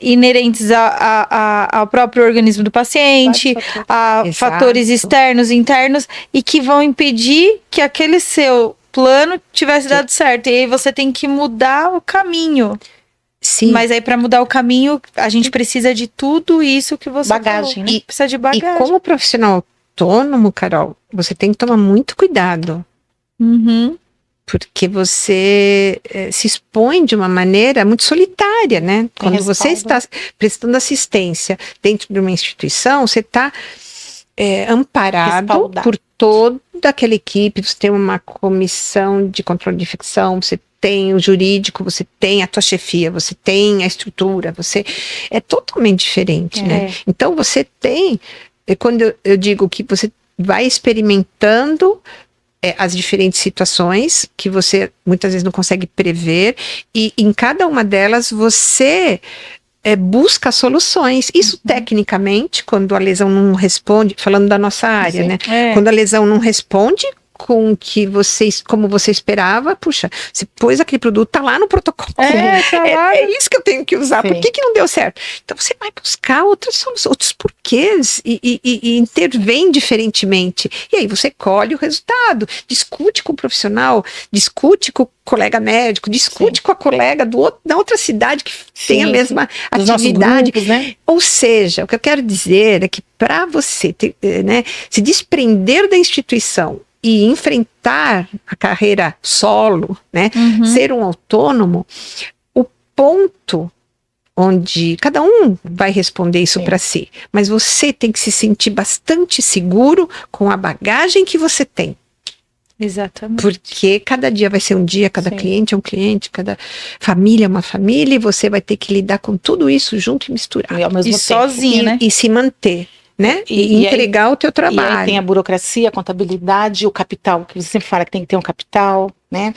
inerentes ao próprio organismo do paciente, a fatores externos e internos, e que vão impedir que aquele seu plano tivesse dado certo. E aí você tem que mudar o caminho. Sim. Mas aí para mudar o caminho, a gente precisa de tudo isso que você bagagem, falou. né? Precisa de bagagem. E como profissional autônomo, Carol, você tem que tomar muito cuidado. Porque você se expõe de uma maneira muito solitária, né? Quando você está prestando assistência dentro de uma instituição, você está amparado por toda aquela equipe. Você tem uma comissão de controle de infecção, você tem o jurídico, você tem a tua chefia, você tem a estrutura, é totalmente diferente, né? Então você tem, quando eu digo que você vai experimentando as diferentes situações que você muitas vezes não consegue prever, e em cada uma delas você busca soluções. Isso tecnicamente, quando a lesão não responde, falando da nossa área, né? Quando a lesão não responde com como você esperava, puxa, você pôs aquele produto, tá lá no protocolo. É isso que eu tenho que usar. Por que não deu certo? Então você vai buscar outras soluções, outros porquês e intervém diferentemente. E aí você colhe o resultado, discute com o profissional, discute com o colega médico, discute com a colega da outra cidade que tem a mesma atividade. Grupos, né? Ou seja, o que eu quero dizer é que para você se desprender da instituição e enfrentar a carreira solo, né? Ser um autônomo, o ponto onde cada um vai responder isso para si, mas você tem que se sentir bastante seguro com a bagagem que você tem. Exatamente. Porque cada dia vai ser um dia, cada cliente é um cliente, cada família é uma família, e você vai ter que lidar com tudo isso junto e misturado. E ao mesmo tempo. Sozinho, né? E se manter. Né? E entregar aí, o teu trabalho. E aí tem a burocracia, a contabilidade, o capital, que você sempre fala que tem que ter um capital, né?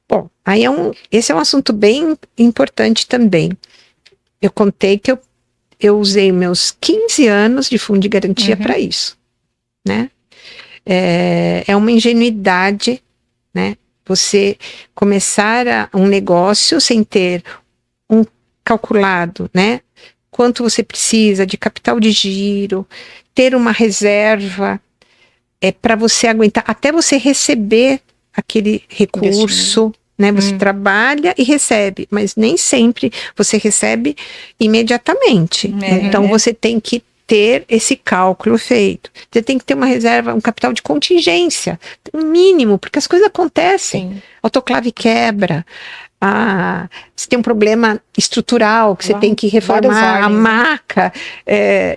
Bom, aí esse é um assunto bem importante também. Eu contei que eu usei meus 15 anos de fundo de garantia para isso, né? É uma ingenuidade, né? Você começar um negócio sem ter um calculado, né? Quanto você precisa de capital de giro, ter uma reserva para você aguentar, até você receber aquele recurso, né? Você trabalha e recebe, mas nem sempre você recebe imediatamente. Então você tem que ter esse cálculo feito. Você tem que ter uma reserva, um capital de contingência, um mínimo, porque as coisas acontecem. Autoclave quebra. Você tem um problema estrutural que você tem que reformar a maca,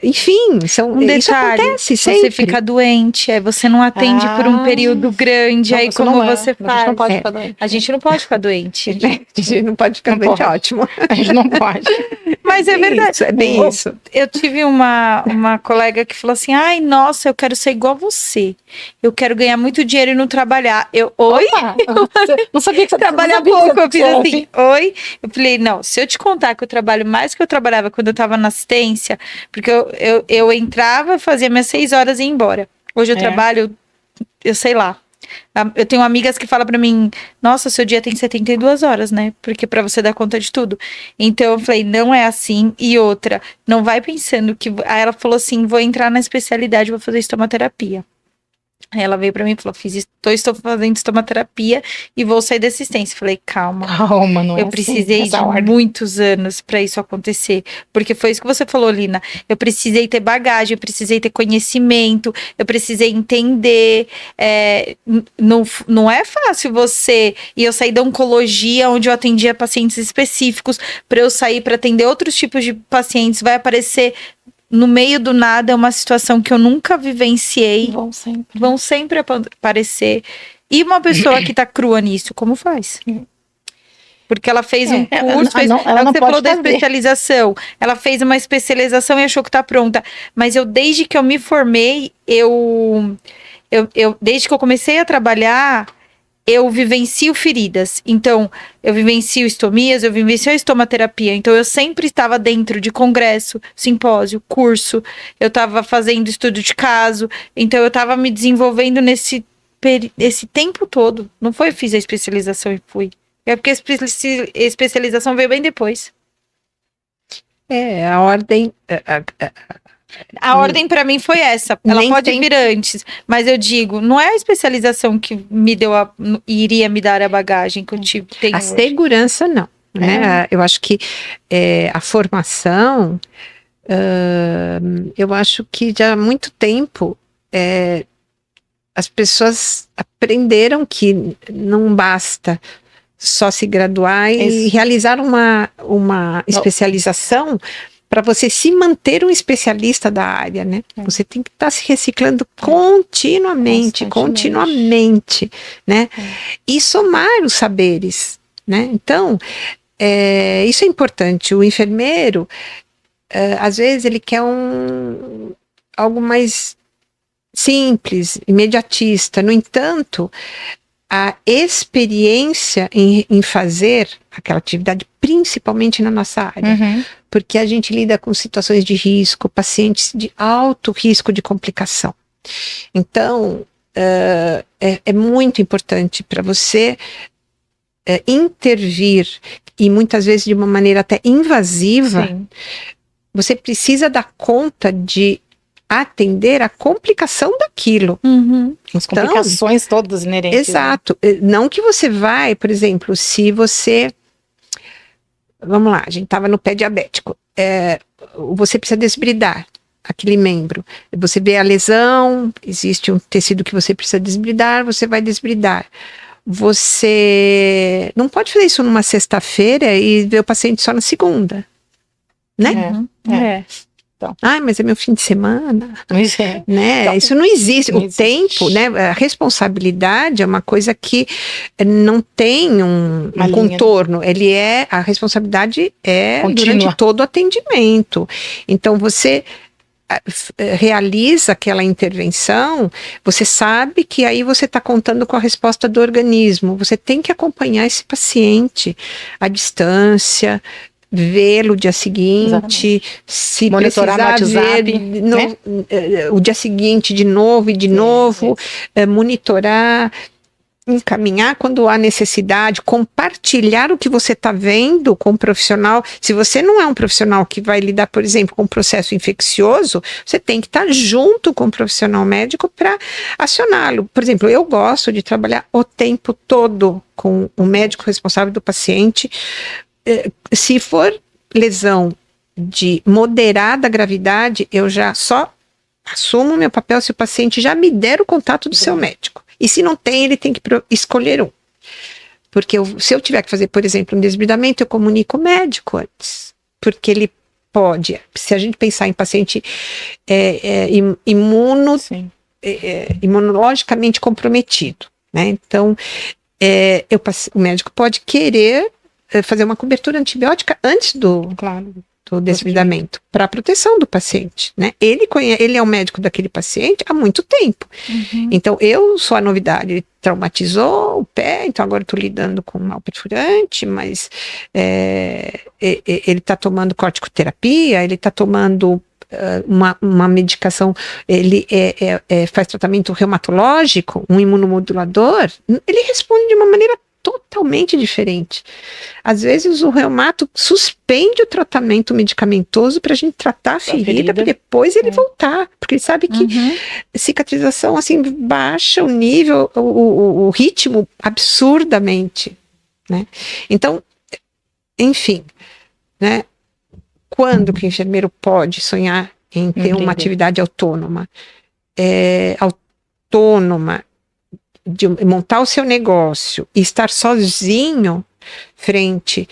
enfim, isso acontece sempre. Você fica doente, aí você não atende por um período grande, aí como você faz? A gente não pode ficar doente. A gente não pode ficar doente. A gente não pode ficar doente, ótimo. A gente não pode. Mas é verdade. É bem isso. Eu tive uma colega que falou assim, ai, nossa, eu quero ser igual a você. Eu quero ganhar muito dinheiro e não trabalhar. Oi? Não sabia que você trabalha pouco, eu fiz assim, oi? Eu falei, não, se eu te contar que eu trabalho mais que eu trabalhava quando eu tava na assistência, porque eu entrava, fazia minhas 6 horas e ia embora. Hoje eu trabalho, eu sei lá. Eu tenho amigas que falam pra mim, nossa, seu dia tem 72 horas, né? Porque pra você dar conta de tudo. Então eu falei, não é assim. E outra, não vai pensando que... Aí ela falou assim, vou entrar na especialidade, vou fazer estomaterapia. Aí ela veio pra mim e falou, estou fazendo estomaterapia e vou sair da assistência. Falei, calma, não é eu precisei assim, de muitos anos pra isso acontecer. Porque foi isso que você falou, Lina. Eu precisei ter bagagem, eu precisei ter conhecimento, eu precisei entender. Não é fácil você... E eu saí da oncologia, onde eu atendia pacientes específicos, pra eu sair pra atender outros tipos de pacientes. Vai aparecer... No meio do nada, é uma situação que eu nunca vivenciei. Vão sempre aparecer. E uma pessoa que tá crua nisso, como faz? Porque ela fez um curso, ela não falou da especialização. Ela fez uma especialização e achou que tá pronta. Mas desde que eu me formei, desde que eu comecei a trabalhar, eu vivencio feridas. Então, eu vivencio estomias, eu vivencio a estomaterapia. Então, eu sempre estava dentro de congresso, simpósio, curso. Eu estava fazendo estudo de caso. Então, eu estava me desenvolvendo esse tempo todo. Não foi, fiz a especialização e fui. É porque a especialização veio bem depois. A ordem... A ordem para mim foi essa. Ela pode vir antes, mas eu digo, não é a especialização que me deu iria me dar a bagagem que eu tenho hoje. Segurança não, né? Eu acho que a formação, eu acho que já há muito tempo as pessoas aprenderam que não basta só se graduar e realizar uma especialização para você se manter um especialista da área, né? Você tem que estar se reciclando continuamente, né? E somar os saberes, né? Então, isso é importante. O enfermeiro, às vezes, ele quer algo mais simples, imediatista. No entanto, a experiência em fazer aquela atividade, principalmente na nossa área, porque a gente lida com situações de risco, pacientes de alto risco de complicação. Então, é muito importante para você intervir, e muitas vezes de uma maneira até invasiva. Sim. Você precisa dar conta de atender a complicação daquilo. As complicações todas inerentes. Exato. Né? Não que você vai, por exemplo, se você... Vamos lá, a gente estava no pé diabético. Você precisa desbridar aquele membro. Você vê a lesão, existe um tecido que você precisa desbridar, você vai desbridar. Você não pode fazer isso numa sexta-feira e ver o paciente só na segunda. Né? Então. Mas é meu fim de semana, né? Então, isso não existe. O tempo, né? A responsabilidade é uma coisa que não tem um contorno. A responsabilidade contínua durante todo o atendimento. Então você realiza aquela intervenção, você sabe que aí você está contando com a resposta do organismo. Você tem que acompanhar esse paciente à distância, vê-lo o dia seguinte, se monitorar no WhatsApp, né? O dia seguinte de novo e de novo, monitorar, encaminhar quando há necessidade, compartilhar o que você está vendo com o profissional. Se você não é um profissional que vai lidar, por exemplo, com um processo infeccioso, você tem que estar junto com o profissional médico para acioná-lo. Por exemplo, eu gosto de trabalhar o tempo todo com o médico responsável do paciente. Se for lesão de moderada gravidade, eu já só assumo meu papel se o paciente já me der o contato do seu médico. E se não tem, ele tem que escolher um. Porque se eu tiver que fazer, por exemplo, um desbridamento, eu comunico o médico antes. Porque ele pode, se a gente pensar em paciente imunologicamente comprometido, né? Então, o médico pode querer fazer uma cobertura antibiótica antes do desbridamento, para a proteção do paciente, né? Ele é o médico daquele paciente há muito tempo. Então, eu sou a novidade. Ele traumatizou o pé, então agora estou lidando com um mal perfurante, mas ele está tomando corticoterapia, ele está tomando uma medicação, ele faz tratamento reumatológico, um imunomodulador, ele responde de uma maneira totalmente diferente. Às vezes o reumato suspende o tratamento medicamentoso para a gente tratar a ferida para depois ele voltar, porque ele sabe que cicatrização assim baixa o nível, o ritmo absurdamente, né? Então, enfim, né? Quando que o enfermeiro pode sonhar em ter uma atividade autônoma? Autônoma, de montar o seu negócio e estar sozinho frente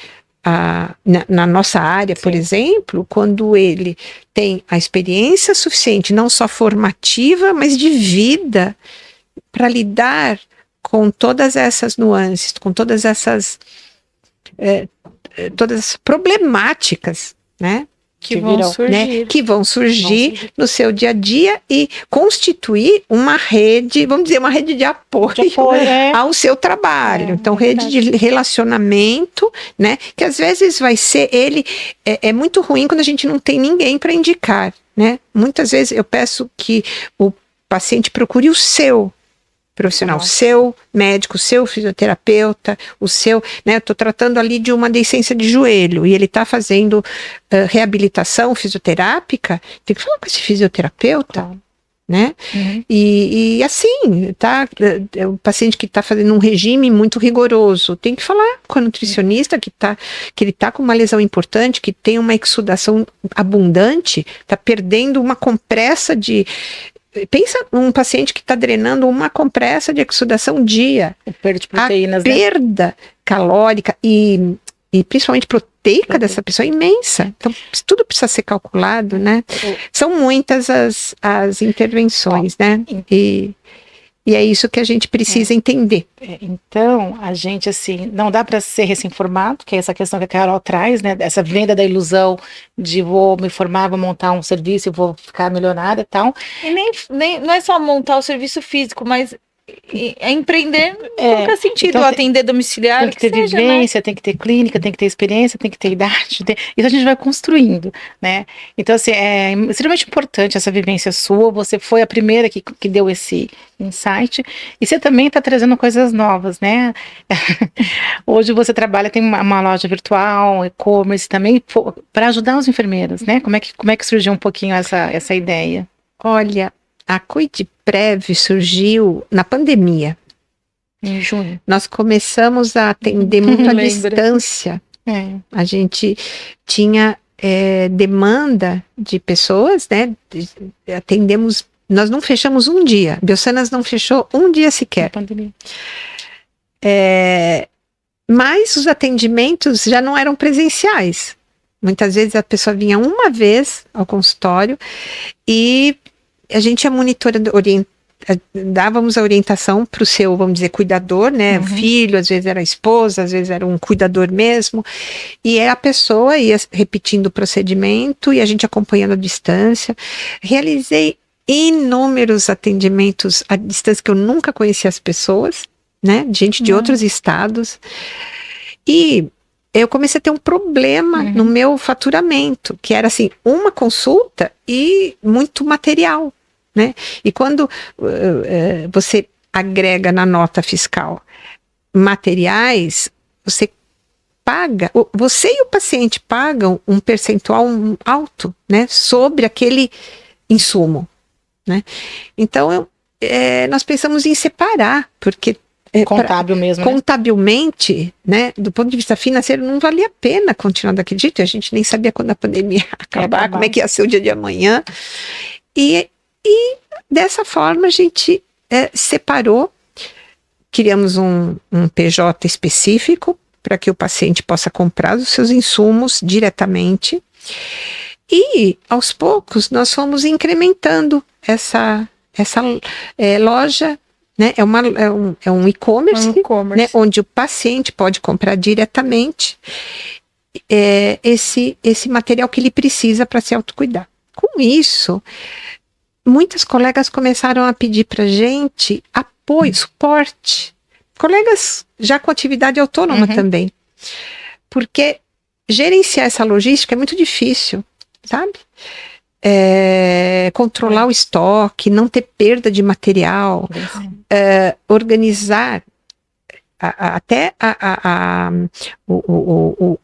na nossa área, por exemplo, quando ele tem a experiência suficiente, não só formativa, mas de vida, para lidar com todas essas nuances, com todas essas todas as problemáticas, né? Que vão surgir no seu dia a dia e constituir uma rede, vamos dizer, uma rede de apoio ao seu trabalho. Então, rede de relacionamento, né? Que às vezes vai ser é muito ruim quando a gente não tem ninguém para indicar, né? Muitas vezes eu peço que o paciente procure o seu profissional, seu médico, seu fisioterapeuta, o seu, né, eu estou tratando ali de uma deiscência de joelho e ele está fazendo reabilitação fisioterápica, tem que falar com esse fisioterapeuta, né? E assim, tá, o paciente que está fazendo um regime muito rigoroso, tem que falar com a nutricionista que ele está com uma lesão importante, que tem uma exudação abundante, está perdendo uma compressa de... Pensa um paciente que está drenando uma compressa de exudação dia. Perda de proteínas, a perda calórica e principalmente proteica dessa pessoa é imensa. Então, tudo precisa ser calculado, né? São muitas as intervenções, né? E é isso que a gente precisa entender. Então, a gente, assim, não dá para ser recém-formado, que é essa questão que a Carol traz, né? Essa venda da ilusão de vou me formar, vou montar um serviço e vou ficar milionária e tal. E nem não é só montar o serviço físico, mas empreender em qualquer sentido, então, atender domiciliar. Tem que ter vivência, né? Tem que ter clínica, tem que ter experiência, tem que ter idade. Isso a gente vai construindo, né? Então, assim, é extremamente importante essa vivência sua. Você foi a primeira que deu esse insight. E você também está trazendo coisas novas, né? Hoje você trabalha, tem uma loja virtual, e-commerce também, para ajudar os enfermeiros, né? Como é que surgiu um pouquinho essa ideia? Olha, a Cuideprev surgiu na pandemia. Em junho. Nós começamos a atender muito à distância. A gente tinha demanda de pessoas, né? Atendemos, nós não fechamos um dia. Biocenas não fechou um dia sequer. Na pandemia. Mas os atendimentos já não eram presenciais. Muitas vezes a pessoa vinha uma vez ao consultório e a gente é monitorando, dávamos a orientação para o seu, vamos dizer, cuidador, né? O filho, às vezes era a esposa, às vezes era um cuidador mesmo. E a pessoa ia repetindo o procedimento e a gente acompanhando a distância. Realizei inúmeros atendimentos à distância que eu nunca conhecia as pessoas, né? Gente de outros estados. E eu comecei a ter um problema no meu faturamento, que era assim, uma consulta e muito material. Né? E quando você agrega na nota fiscal materiais, você paga, você e o paciente pagam um percentual alto, né, sobre aquele insumo, né? Então nós pensamos em separar, porque contábil mesmo, contabilmente, né, do ponto de vista financeiro, não valia a pena continuar daquele jeito. A gente nem sabia quando a pandemia ia acabar, como é que ia ser o dia de amanhã. E dessa forma a gente separou, criamos um PJ específico para que o paciente possa comprar os seus insumos diretamente e aos poucos nós fomos incrementando essa loja, né? É um e-commerce, né? Onde o paciente pode comprar diretamente esse material que ele precisa para se autocuidar. Com isso, muitas colegas começaram a pedir para a gente apoio, suporte. Colegas já com atividade autônoma também. Porque gerenciar essa logística é muito difícil, sabe? Controlar o estoque, não ter perda de material, organizar até o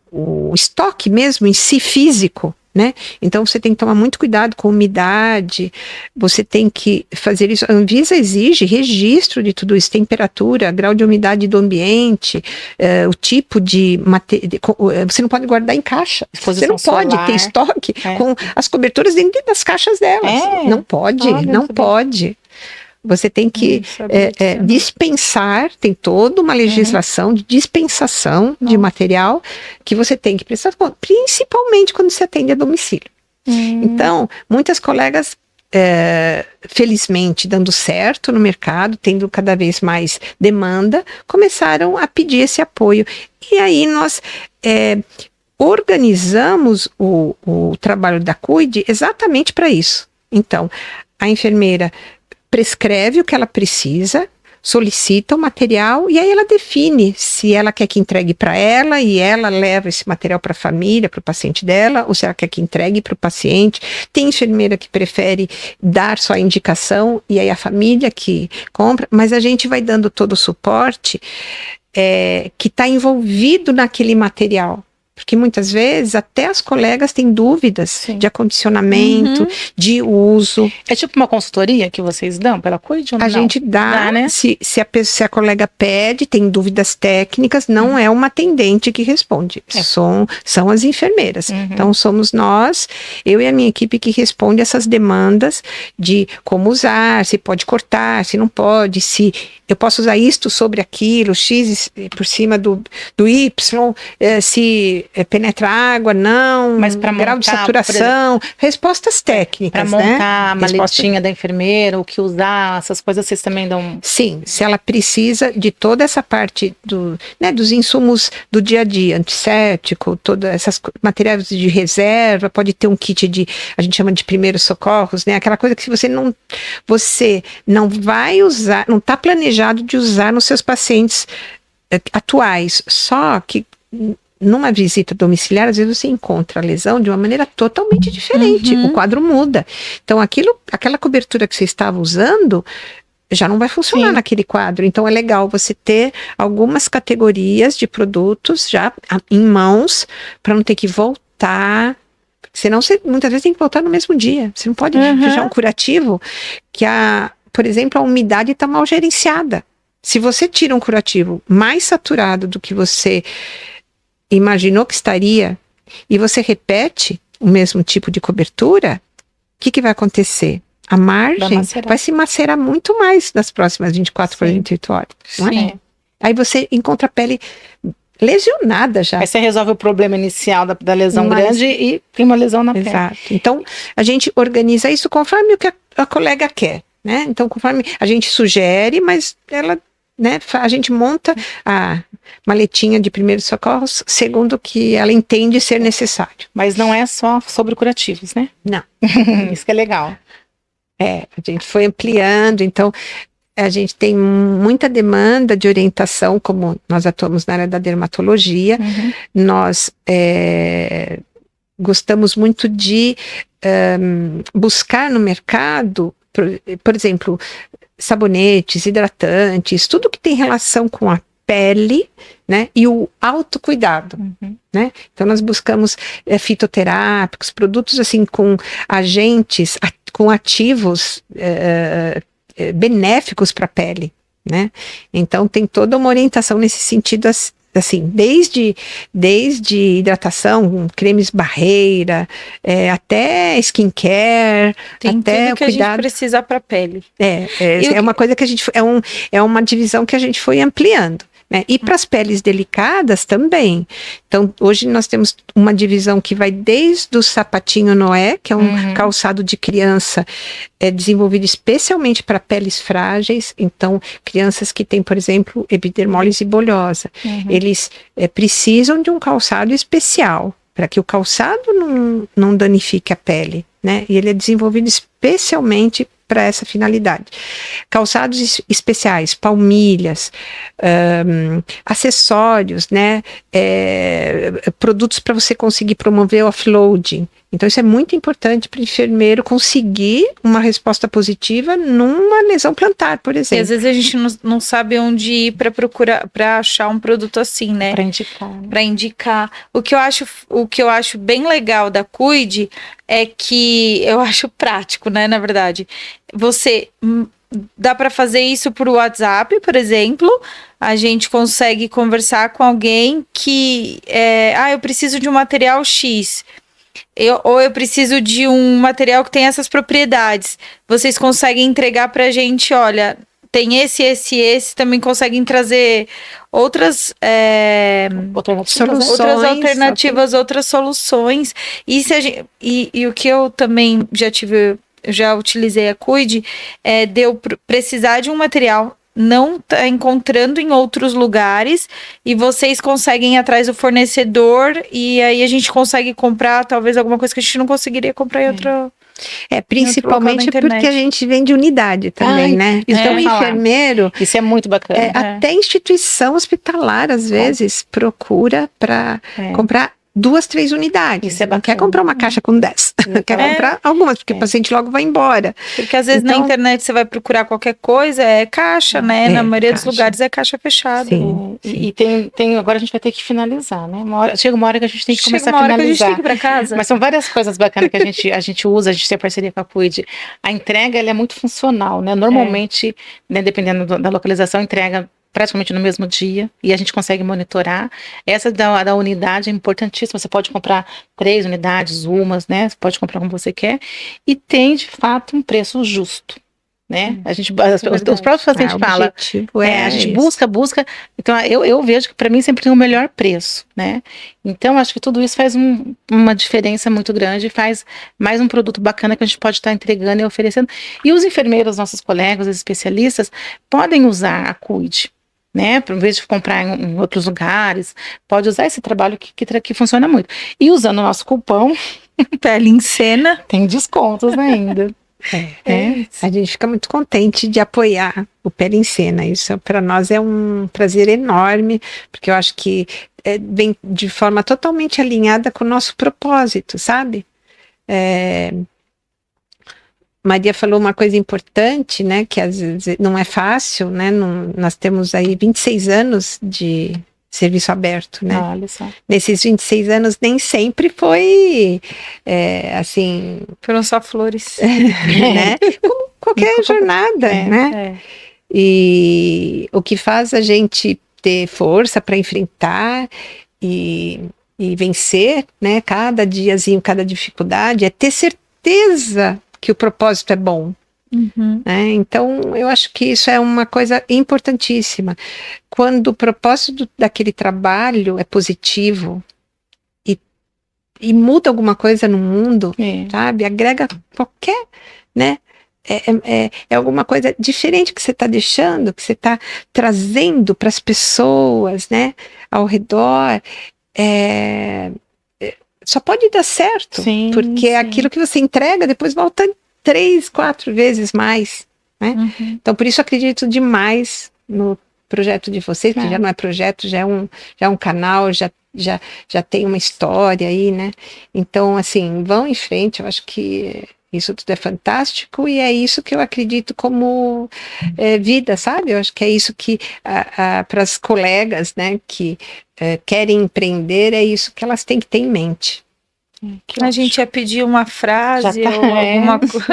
estoque mesmo em si físico, né? Então você tem que tomar muito cuidado com umidade, você tem que fazer isso. A Anvisa exige registro de tudo isso, temperatura, grau de umidade do ambiente, o tipo de material. Você não pode guardar em caixa, você não pode ter estoque com as coberturas dentro das caixas delas. Não pode, não pode. Você tem que dispensar, tem toda uma legislação de dispensação de material que você tem que prestar conta, principalmente quando se atende a domicílio. Então, muitas colegas felizmente dando certo no mercado, tendo cada vez mais demanda, começaram a pedir esse apoio. E aí nós organizamos o trabalho da Cuide exatamente para isso. Então, a enfermeira prescreve o que ela precisa, solicita o material e aí ela define se ela quer que entregue para ela e ela leva esse material para a família, para o paciente dela, ou se ela quer que entregue para o paciente. Tem enfermeira que prefere dar só a indicação e aí a família que compra, mas a gente vai dando todo o suporte que está envolvido naquele material. Porque muitas vezes até as colegas têm dúvidas de acondicionamento, de uso. É tipo uma consultoria que vocês dão pela Cuide ou não? A gente dá, né? se a colega pede, tem dúvidas técnicas, não é uma atendente que responde, são as enfermeiras. Então somos nós, eu e a minha equipe que responde essas demandas de como usar, se pode cortar, se não pode, se eu posso usar isto sobre aquilo, X por cima do Y, se penetra água, não, mas para grau de saturação, respostas técnicas, para montar a maletinha da enfermeira, o que usar, essas coisas vocês também dão? Sim, se ela precisa de toda essa parte dos insumos do dia a dia, antisséptico, todas essas materiais de reserva, pode ter um kit a gente chama de primeiros socorros, né? Aquela coisa que você não vai usar, não está planejado de usar nos seus pacientes atuais, só que numa visita domiciliar, às vezes você encontra a lesão de uma maneira totalmente diferente, o quadro muda. Então aquela cobertura que você estava usando já não vai funcionar naquele quadro. Então é legal você ter algumas categorias de produtos já em mãos, para não ter que voltar. Senão você muitas vezes tem que voltar no mesmo dia. Você não pode deixar um curativo que por exemplo, a umidade está mal gerenciada. Se você tira um curativo mais saturado do que você imaginou que estaria e você repete o mesmo tipo de cobertura, o que vai acontecer? A margem vai se macerar muito mais nas próximas 24 para 28 horas. Não é? Aí você encontra a pele lesionada já. Aí você resolve o problema inicial da lesão grande e tem uma lesão na pele. Exato. Então, a gente organiza isso conforme o que a colega quer, né? Então, conforme a gente sugere, mas ela, né, a gente monta a maletinha de primeiros socorros segundo o que ela entende ser necessário. Mas não é só sobre curativos, né? Não. Isso que é legal. A gente foi ampliando, então a gente tem muita demanda de orientação, como nós atuamos na área da dermatologia, nós gostamos muito de buscar no mercado, por exemplo, sabonetes, hidratantes, tudo que tem relação com a pele, né, e o autocuidado, né? Então nós buscamos fitoterápicos, produtos assim com agentes, com ativos benéficos para a pele, né? Então tem toda uma orientação nesse sentido, assim, desde hidratação, cremes barreira, até skincare, tem até tudo que cuidado. A gente precisa para a pele. É uma coisa que a gente é uma divisão que a gente foi ampliando. Né? E para as peles delicadas também. Então, hoje nós temos uma divisão que vai desde o sapatinho Noé, que é um calçado de criança desenvolvido especialmente para peles frágeis. Então, crianças que têm, por exemplo, epidermólise bolhosa, eles precisam de um calçado especial para que o calçado não danifique a pele, né? E ele é desenvolvido especialmente para essa finalidade. Calçados especiais, palmilhas, acessórios, né? Produtos para você conseguir promover o offloading. Então isso é muito importante para o enfermeiro conseguir uma resposta positiva numa lesão plantar, por exemplo. E às vezes a gente não sabe onde ir para procurar, para achar um produto assim, né? Para indicar. Né? Para indicar. O que eu acho bem legal da Cuide é que eu acho prático, né? Na verdade, você dá para fazer isso por WhatsApp, por exemplo. A gente consegue conversar com alguém que eu preciso de um material X. Ou eu preciso de um material que tem essas propriedades. Vocês conseguem entregar pra gente, olha, tem esse, também conseguem trazer outras alternativas, outras soluções. E o que eu também já tive já utilizei a Cuide, de eu precisar de um material, não tá encontrando em outros lugares, e vocês conseguem ir atrás do fornecedor, e aí a gente consegue comprar talvez alguma coisa que a gente não conseguiria comprar em outra... Principalmente porque a gente vende unidade também, né? Então, o enfermeiro... Isso é muito bacana. Até instituição hospitalar, às vezes, procura para comprar 2, 3 unidades. Isso é bacana. Não quer comprar uma caixa com 10. Quer comprar algumas, porque o paciente logo vai embora. Porque às vezes na internet você vai procurar qualquer coisa, é caixa, né? Na maioria dos lugares é caixa fechada. Sim. E tem, agora a gente vai ter que finalizar, né? Chega uma hora que a gente tem que começar a finalizar. Que a gente tem que ir pra casa. Mas são várias coisas bacanas que a gente usa, a gente tem parceria com a Cuide. A entrega, ela é muito funcional, né? Normalmente, né, dependendo da localização, entrega praticamente no mesmo dia, e a gente consegue monitorar. Essa da unidade é importantíssima, você pode comprar 3 unidades, umas, né, você pode comprar como você quer, e tem, de fato, um preço justo, né, os próprios pacientes falam, a gente busca, então eu vejo que para mim sempre tem o melhor preço, né, então acho que tudo isso faz uma diferença muito grande, faz mais um produto bacana que a gente pode estar entregando e oferecendo, e os enfermeiros, nossos colegas, os especialistas, podem usar a Cuide, né, em vez de comprar em outros lugares, pode usar esse trabalho que funciona muito. E usando o nosso cupom, Pele em Cena, tem descontos ainda. A gente fica muito contente de apoiar o Pele em Cena. Isso para nós é um prazer enorme, porque eu acho que vem de forma totalmente alinhada com o nosso propósito, sabe? Maria falou uma coisa importante, né, que às vezes não é fácil, né, nós temos aí 26 anos de serviço aberto, né. Olha só. Nesses 26 anos nem sempre foi, assim... Foram só flores. Né, como qualquer jornada, né. E o que faz a gente ter força para enfrentar e vencer, né, cada diazinho, cada dificuldade, é ter certeza que o propósito é bom. Né? Então, eu acho que isso é uma coisa importantíssima. Quando o propósito daquele trabalho é positivo e muda alguma coisa no mundo, sabe? Agrega qualquer, né? É alguma coisa diferente que você está deixando, que você está trazendo para as pessoas, né? Ao redor. Só pode dar certo, porque aquilo que você entrega depois volta 3, 4 vezes mais, né? Então, por isso acredito demais no projeto de vocês, que já não é projeto, já é um canal, já tem uma história aí, né? Então, assim, vão em frente, eu acho que isso tudo é fantástico e é isso que eu acredito como vida, sabe? Eu acho que é isso que para as colegas, né, que querem empreender, é isso que elas têm que ter em mente. A gente ia pedir uma frase ou alguma coisa.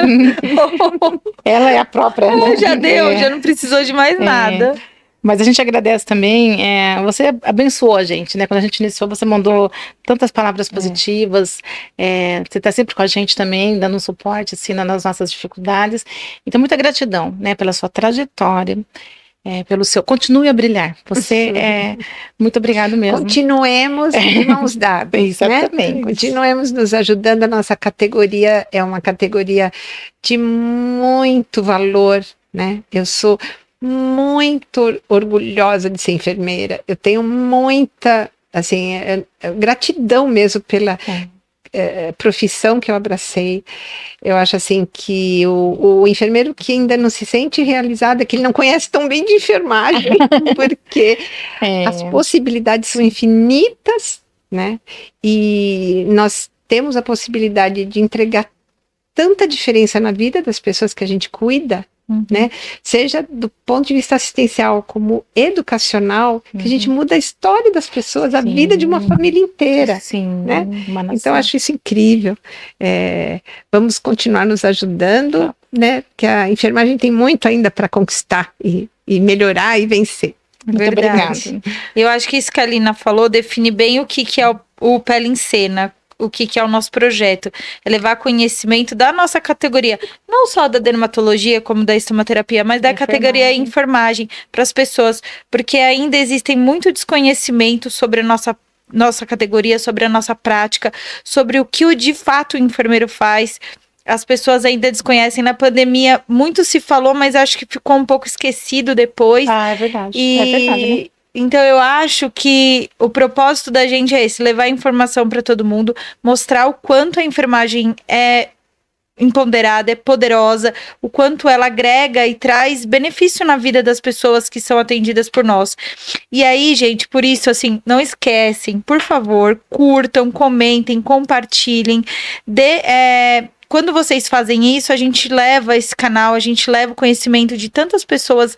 Ela é a própria, né? Já deu, já não precisou de mais nada. Mas a gente agradece também, você abençoou a gente, né? Quando a gente iniciou, você mandou tantas palavras positivas, você está sempre com a gente também, dando um suporte, assim, nas nossas dificuldades. Então, muita gratidão, né? Pela sua trajetória, pelo seu... Continue a brilhar. Você muito obrigado mesmo. Continuemos de mãos dadas. Exatamente. Né? Continuemos nos ajudando. A nossa categoria é uma categoria de muito valor, né? Eu sou muito orgulhosa de ser enfermeira. Eu tenho muita, assim, gratidão mesmo pela profissão que eu abracei. Eu acho assim que o enfermeiro que ainda não se sente realizado é que ele não conhece tão bem de enfermagem, porque as possibilidades são infinitas, né? E nós temos a possibilidade de entregar tanta diferença na vida das pessoas que a gente cuida, né? Seja do ponto de vista assistencial como educacional, que a gente muda a história das pessoas, a vida de uma família inteira. Né? Então, acho isso incrível. Vamos continuar nos ajudando, né? Que a enfermagem tem muito ainda para conquistar e melhorar e vencer. Muito obrigada. Eu acho que isso que a Lina falou define bem o que é o Pele em Cena. O que é o nosso projeto, é levar conhecimento da nossa categoria, não só da dermatologia, como da estomaterapia, mas da categoria enfermagem para as pessoas, porque ainda existem muito desconhecimento sobre a nossa categoria, sobre a nossa prática, sobre o que de fato o enfermeiro faz. as pessoas ainda desconhecem. Na pandemia, muito se falou, mas acho que ficou um pouco esquecido depois. É verdade. É verdade, né? Então, eu acho que o propósito da gente é esse, levar informação para todo mundo, mostrar o quanto a enfermagem é empoderada, é poderosa, o quanto ela agrega e traz benefício na vida das pessoas que são atendidas por nós. E aí, gente, por isso, assim, não esquecem, por favor, curtam, comentem, compartilhem, quando vocês fazem isso, a gente leva esse canal, a gente leva o conhecimento de tantas pessoas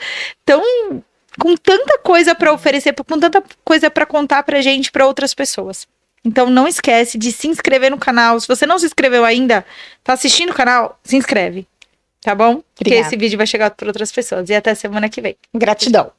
com tanta coisa para oferecer, com tanta coisa para contar pra gente, para outras pessoas. Então, não esquece de se inscrever no canal. Se você não se inscreveu ainda, tá assistindo o canal, se inscreve, tá bom? Porque esse vídeo vai chegar para outras pessoas. E até semana que vem. Gratidão.